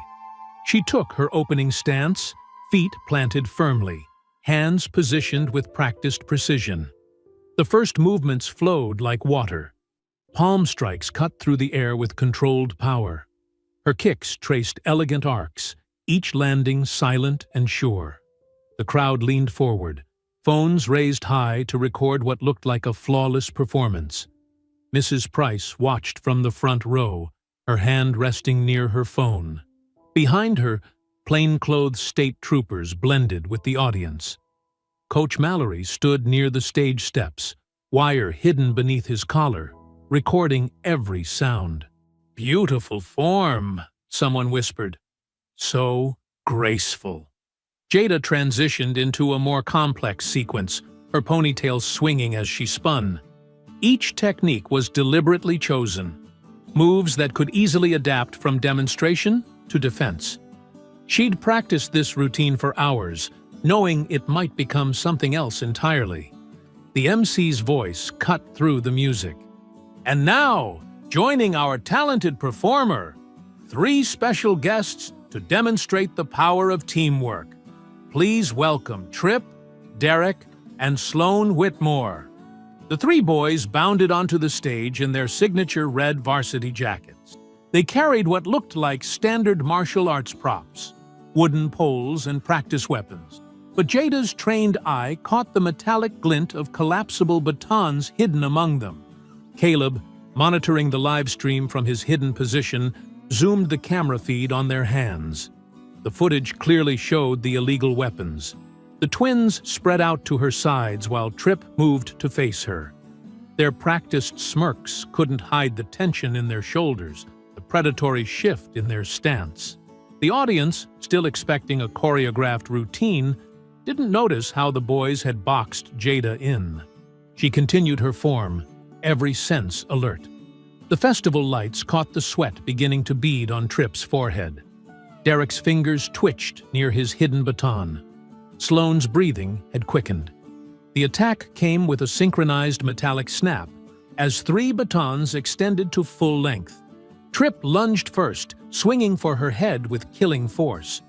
She took her opening stance, feet planted firmly, hands positioned with practiced precision. The first movements flowed like water. Palm strikes cut through the air with controlled power. Her kicks traced elegant arcs, each landing silent and sure. The crowd leaned forward, phones raised high to record what looked like a flawless performance. Mrs. Price watched from the front row, her hand resting near her phone. Behind her, plainclothes state troopers blended with the audience. Coach Mallory stood near the stage steps, wire hidden beneath his collar, recording every sound. "Beautiful form," someone whispered. "So graceful." Jada transitioned into a more complex sequence, her ponytail swinging as she spun. Each technique was deliberately chosen, moves that could easily adapt from demonstration to defense. She'd practiced this routine for hours, knowing it might become something else entirely. The MC's voice cut through the music. And now, joining our talented performer, 3 special guests to demonstrate the power of teamwork. Please welcome Trip, Derek, and Sloan Whitmore. The 3 boys bounded onto the stage in their signature red varsity jackets. They carried what looked like standard martial arts props, wooden poles and practice weapons. But Jada's trained eye caught the metallic glint of collapsible batons hidden among them. Caleb, monitoring the live stream from his hidden position, zoomed the camera feed on their hands. The footage clearly showed the illegal weapons. The twins spread out to her sides while Trip moved to face her. Their practiced smirks couldn't hide the tension in their shoulders, the predatory shift in their stance. The audience, still expecting a choreographed routine, didn't notice how the boys had boxed Jada in. She continued her form, every sense alert. The festival lights caught the sweat beginning to bead on Trip's forehead. Derek's fingers twitched near his hidden baton. Sloane's breathing had quickened. The attack came with a synchronized metallic snap, as 3 batons extended to full length. Trip lunged first, swinging for her head with killing force.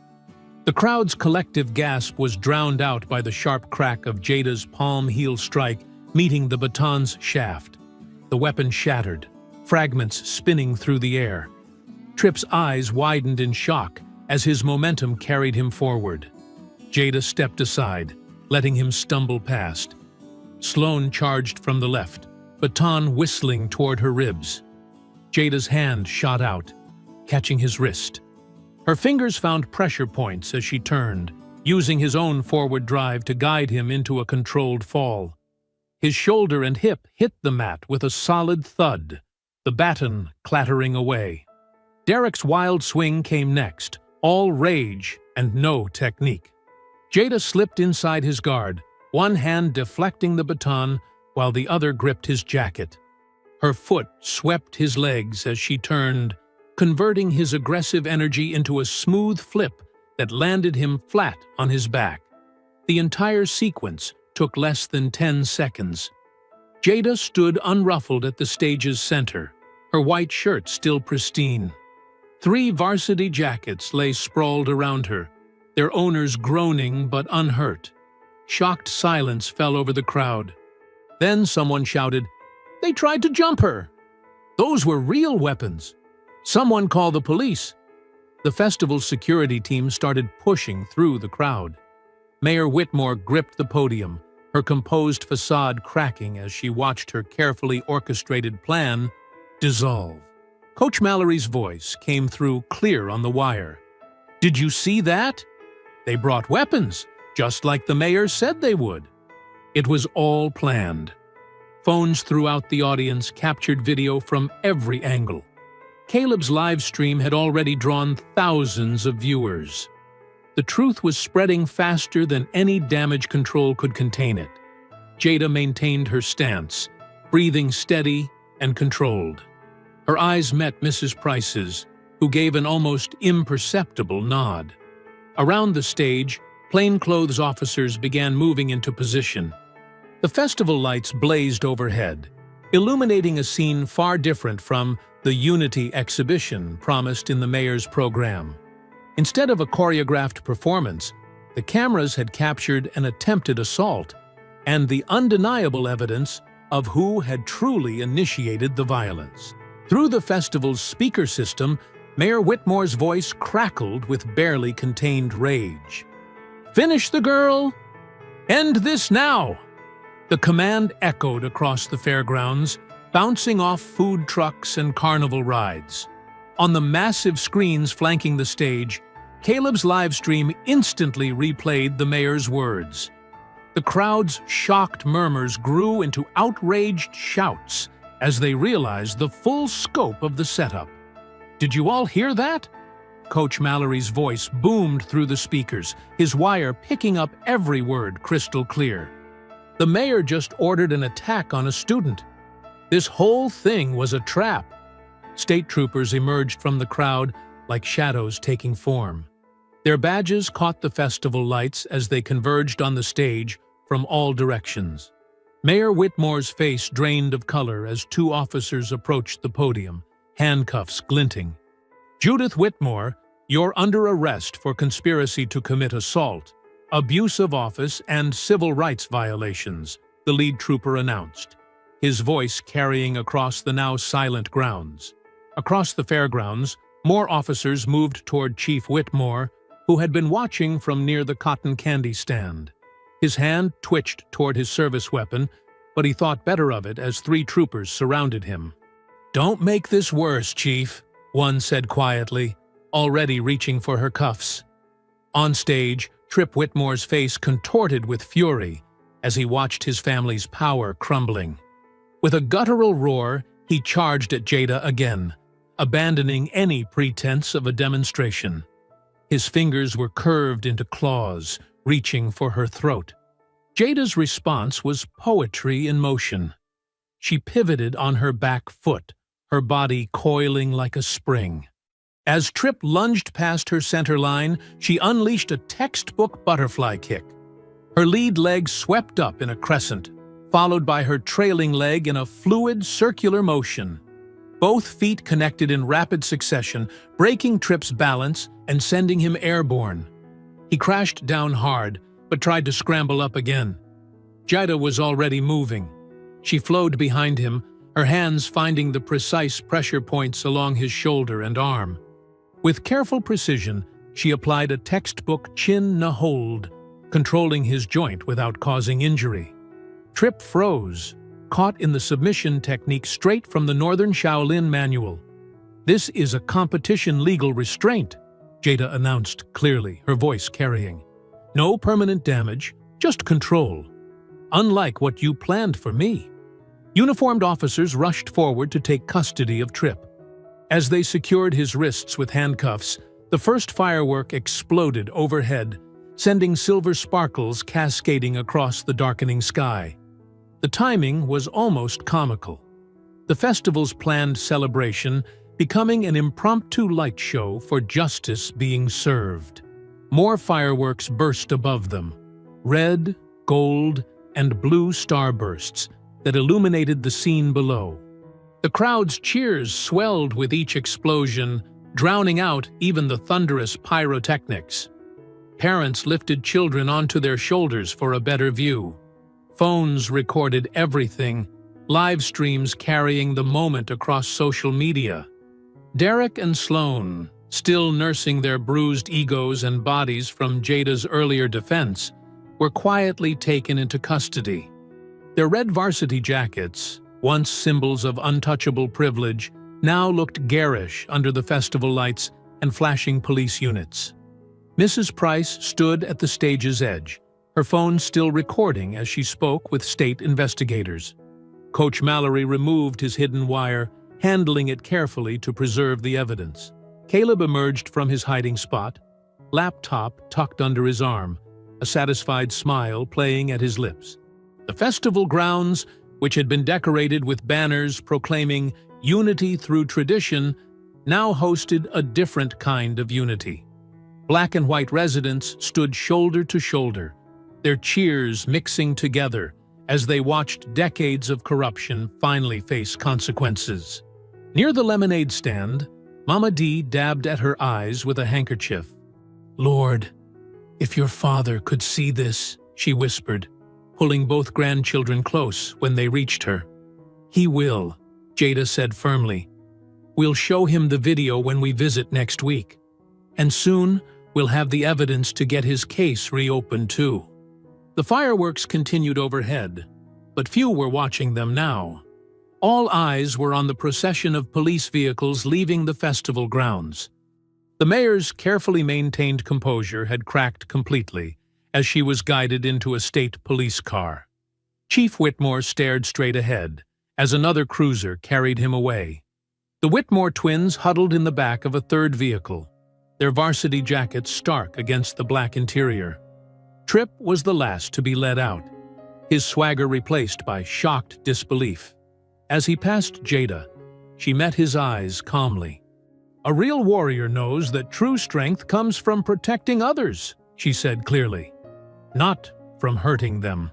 The crowd's collective gasp was drowned out by the sharp crack of Jada's palm heel strike meeting the baton's shaft. The weapon shattered, fragments spinning through the air. Trip's eyes widened in shock as his momentum carried him forward. Jada stepped aside, letting him stumble past. Sloane charged from the left, baton whistling toward her ribs. Jada's hand shot out, catching his wrist. Her fingers found pressure points as she turned, using his own forward drive to guide him into a controlled fall. His shoulder and hip hit the mat with a solid thud, the baton clattering away. Derek's wild swing came next, all rage and no technique. Jada slipped inside his guard, one hand deflecting the baton while the other gripped his jacket. Her foot swept his legs as she turned, converting his aggressive energy into a smooth flip that landed him flat on his back. The entire sequence took less than 10 seconds. Jada stood unruffled at the stage's center, her white shirt still pristine. 3 varsity jackets lay sprawled around her, their owners groaning but unhurt. Shocked silence fell over the crowd. Then someone shouted, "They tried to jump her!" Those were real weapons. Someone call the police. The festival's security team started pushing through the crowd. Mayor Whitmore gripped the podium, her composed facade cracking as she watched her carefully orchestrated plan dissolve. Coach Mallory's voice came through clear on the wire. "Did you see that? They brought weapons, just like the mayor said they would." It was all planned. Phones throughout the audience captured video from every angle. Caleb's live stream had already drawn thousands of viewers. The truth was spreading faster than any damage control could contain it. Jada maintained her stance, breathing steady and controlled. Her eyes met Mrs. Price's, who gave an almost imperceptible nod. Around the stage, plainclothes officers began moving into position. The festival lights blazed overhead, illuminating a scene far different from the Unity exhibition promised in the mayor's program. Instead of a choreographed performance, the cameras had captured an attempted assault and the undeniable evidence of who had truly initiated the violence. Through the festival's speaker system, Mayor Whitmore's voice crackled with barely contained rage. "Finish the girl! End this now!" The command echoed across the fairgrounds, bouncing off food trucks and carnival rides. On the massive screens flanking the stage, Caleb's live stream instantly replayed the mayor's words. The crowd's shocked murmurs grew into outraged shouts as they realized the full scope of the setup. "Did you all hear that?" Coach Mallory's voice boomed through the speakers, his wire picking up every word crystal clear. The mayor just ordered an attack on a student. This whole thing was a trap. State troopers emerged from the crowd like shadows taking form. Their badges caught the festival lights as they converged on the stage from all directions. Mayor Whitmore's face drained of color as two officers approached the podium, handcuffs glinting. "Judith Whitmore, you're under arrest for conspiracy to commit assault, abuse of office, and civil rights violations," the lead trooper announced, his voice carrying across the now silent grounds. Across the fairgrounds, more officers moved toward Chief Whitmore, who had been watching from near the cotton candy stand. His hand twitched toward his service weapon, but he thought better of it as three troopers surrounded him. "Don't make this worse, Chief," one said quietly, already reaching for her cuffs. On stage, Trip Whitmore's face contorted with fury as he watched his family's power crumbling. With a guttural roar, he charged at Jada again, abandoning any pretense of a demonstration. His fingers were curved into claws, reaching for her throat. Jada's response was poetry in motion. She pivoted on her back foot, her body coiling like a spring. As Trip lunged past her center line, she unleashed a textbook butterfly kick. Her lead leg swept up in a crescent, followed by her trailing leg in a fluid, circular motion. Both feet connected in rapid succession, breaking Trip's balance and sending him airborne. He crashed down hard, but tried to scramble up again. Jada was already moving. She flowed behind him, her hands finding the precise pressure points along his shoulder and arm. With careful precision, she applied a textbook chin-na-hold, controlling his joint without causing injury. Trip froze, caught in the submission technique straight from the Northern Shaolin manual. "This is a competition legal restraint," Jada announced clearly, her voice carrying. "No permanent damage, just control. Unlike what you planned for me." Uniformed officers rushed forward to take custody of Trip. As they secured his wrists with handcuffs, the first firework exploded overhead, sending silver sparkles cascading across the darkening sky. The timing was almost comical. The festival's planned celebration becoming an impromptu light show for justice being served. More fireworks burst above them, red, gold, and blue starbursts that illuminated the scene below. The crowd's cheers swelled with each explosion, drowning out even the thunderous pyrotechnics. Parents lifted children onto their shoulders for a better view. Phones recorded everything, live streams carrying the moment across social media. Derek and Sloan, still nursing their bruised egos and bodies from Jada's earlier defense, were quietly taken into custody. Their red varsity jackets, once symbols of untouchable privilege, now looked garish under the festival lights and flashing police units. Mrs. Price stood at the stage's edge, her phone still recording as she spoke with state investigators. Coach Mallory removed his hidden wire, handling it carefully to preserve the evidence. Caleb emerged from his hiding spot, laptop tucked under his arm, a satisfied smile playing at his lips. The festival grounds, which had been decorated with banners proclaiming unity through tradition, now hosted a different kind of unity. Black and white residents stood shoulder to shoulder, their cheers mixing together as they watched decades of corruption finally face consequences. Near the lemonade stand, Mama D dabbed at her eyes with a handkerchief. "Lord, if your father could see this," she whispered, pulling both grandchildren close when they reached her. "He will," Jada said firmly. "We'll show him the video when we visit next week. And soon, we'll have the evidence to get his case reopened too." The fireworks continued overhead, but few were watching them now. All eyes were on the procession of police vehicles leaving the festival grounds. The mayor's carefully maintained composure had cracked completely as she was guided into a state police car. Chief Whitmore stared straight ahead as another cruiser carried him away. The Whitmore twins huddled in the back of a third vehicle, their varsity jackets stark against the black interior. Tripp was the last to be let out, his swagger replaced by shocked disbelief. As he passed Jada, she met his eyes calmly. "A real warrior knows that true strength comes from protecting others," she said clearly, "not from hurting them."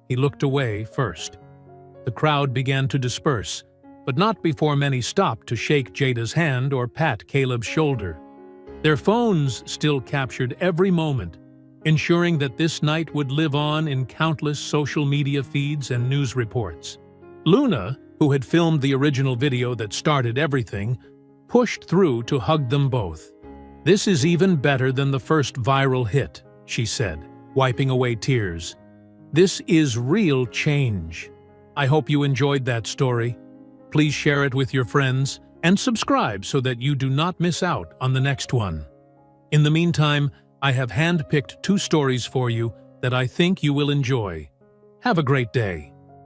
He looked away first. The crowd began to disperse, but not before many stopped to shake Jada's hand or pat Caleb's shoulder. Their phones still captured every moment, ensuring that this night would live on in countless social media feeds and news reports. Luna, who had filmed the original video that started everything, pushed through to hug them both. "This is even better than the first viral hit," she said, wiping away tears. "This is real change." I hope you enjoyed that story. Please share it with your friends and subscribe so that you do not miss out on the next one. In the meantime, I have handpicked 2 stories for you that I think you will enjoy. Have a great day.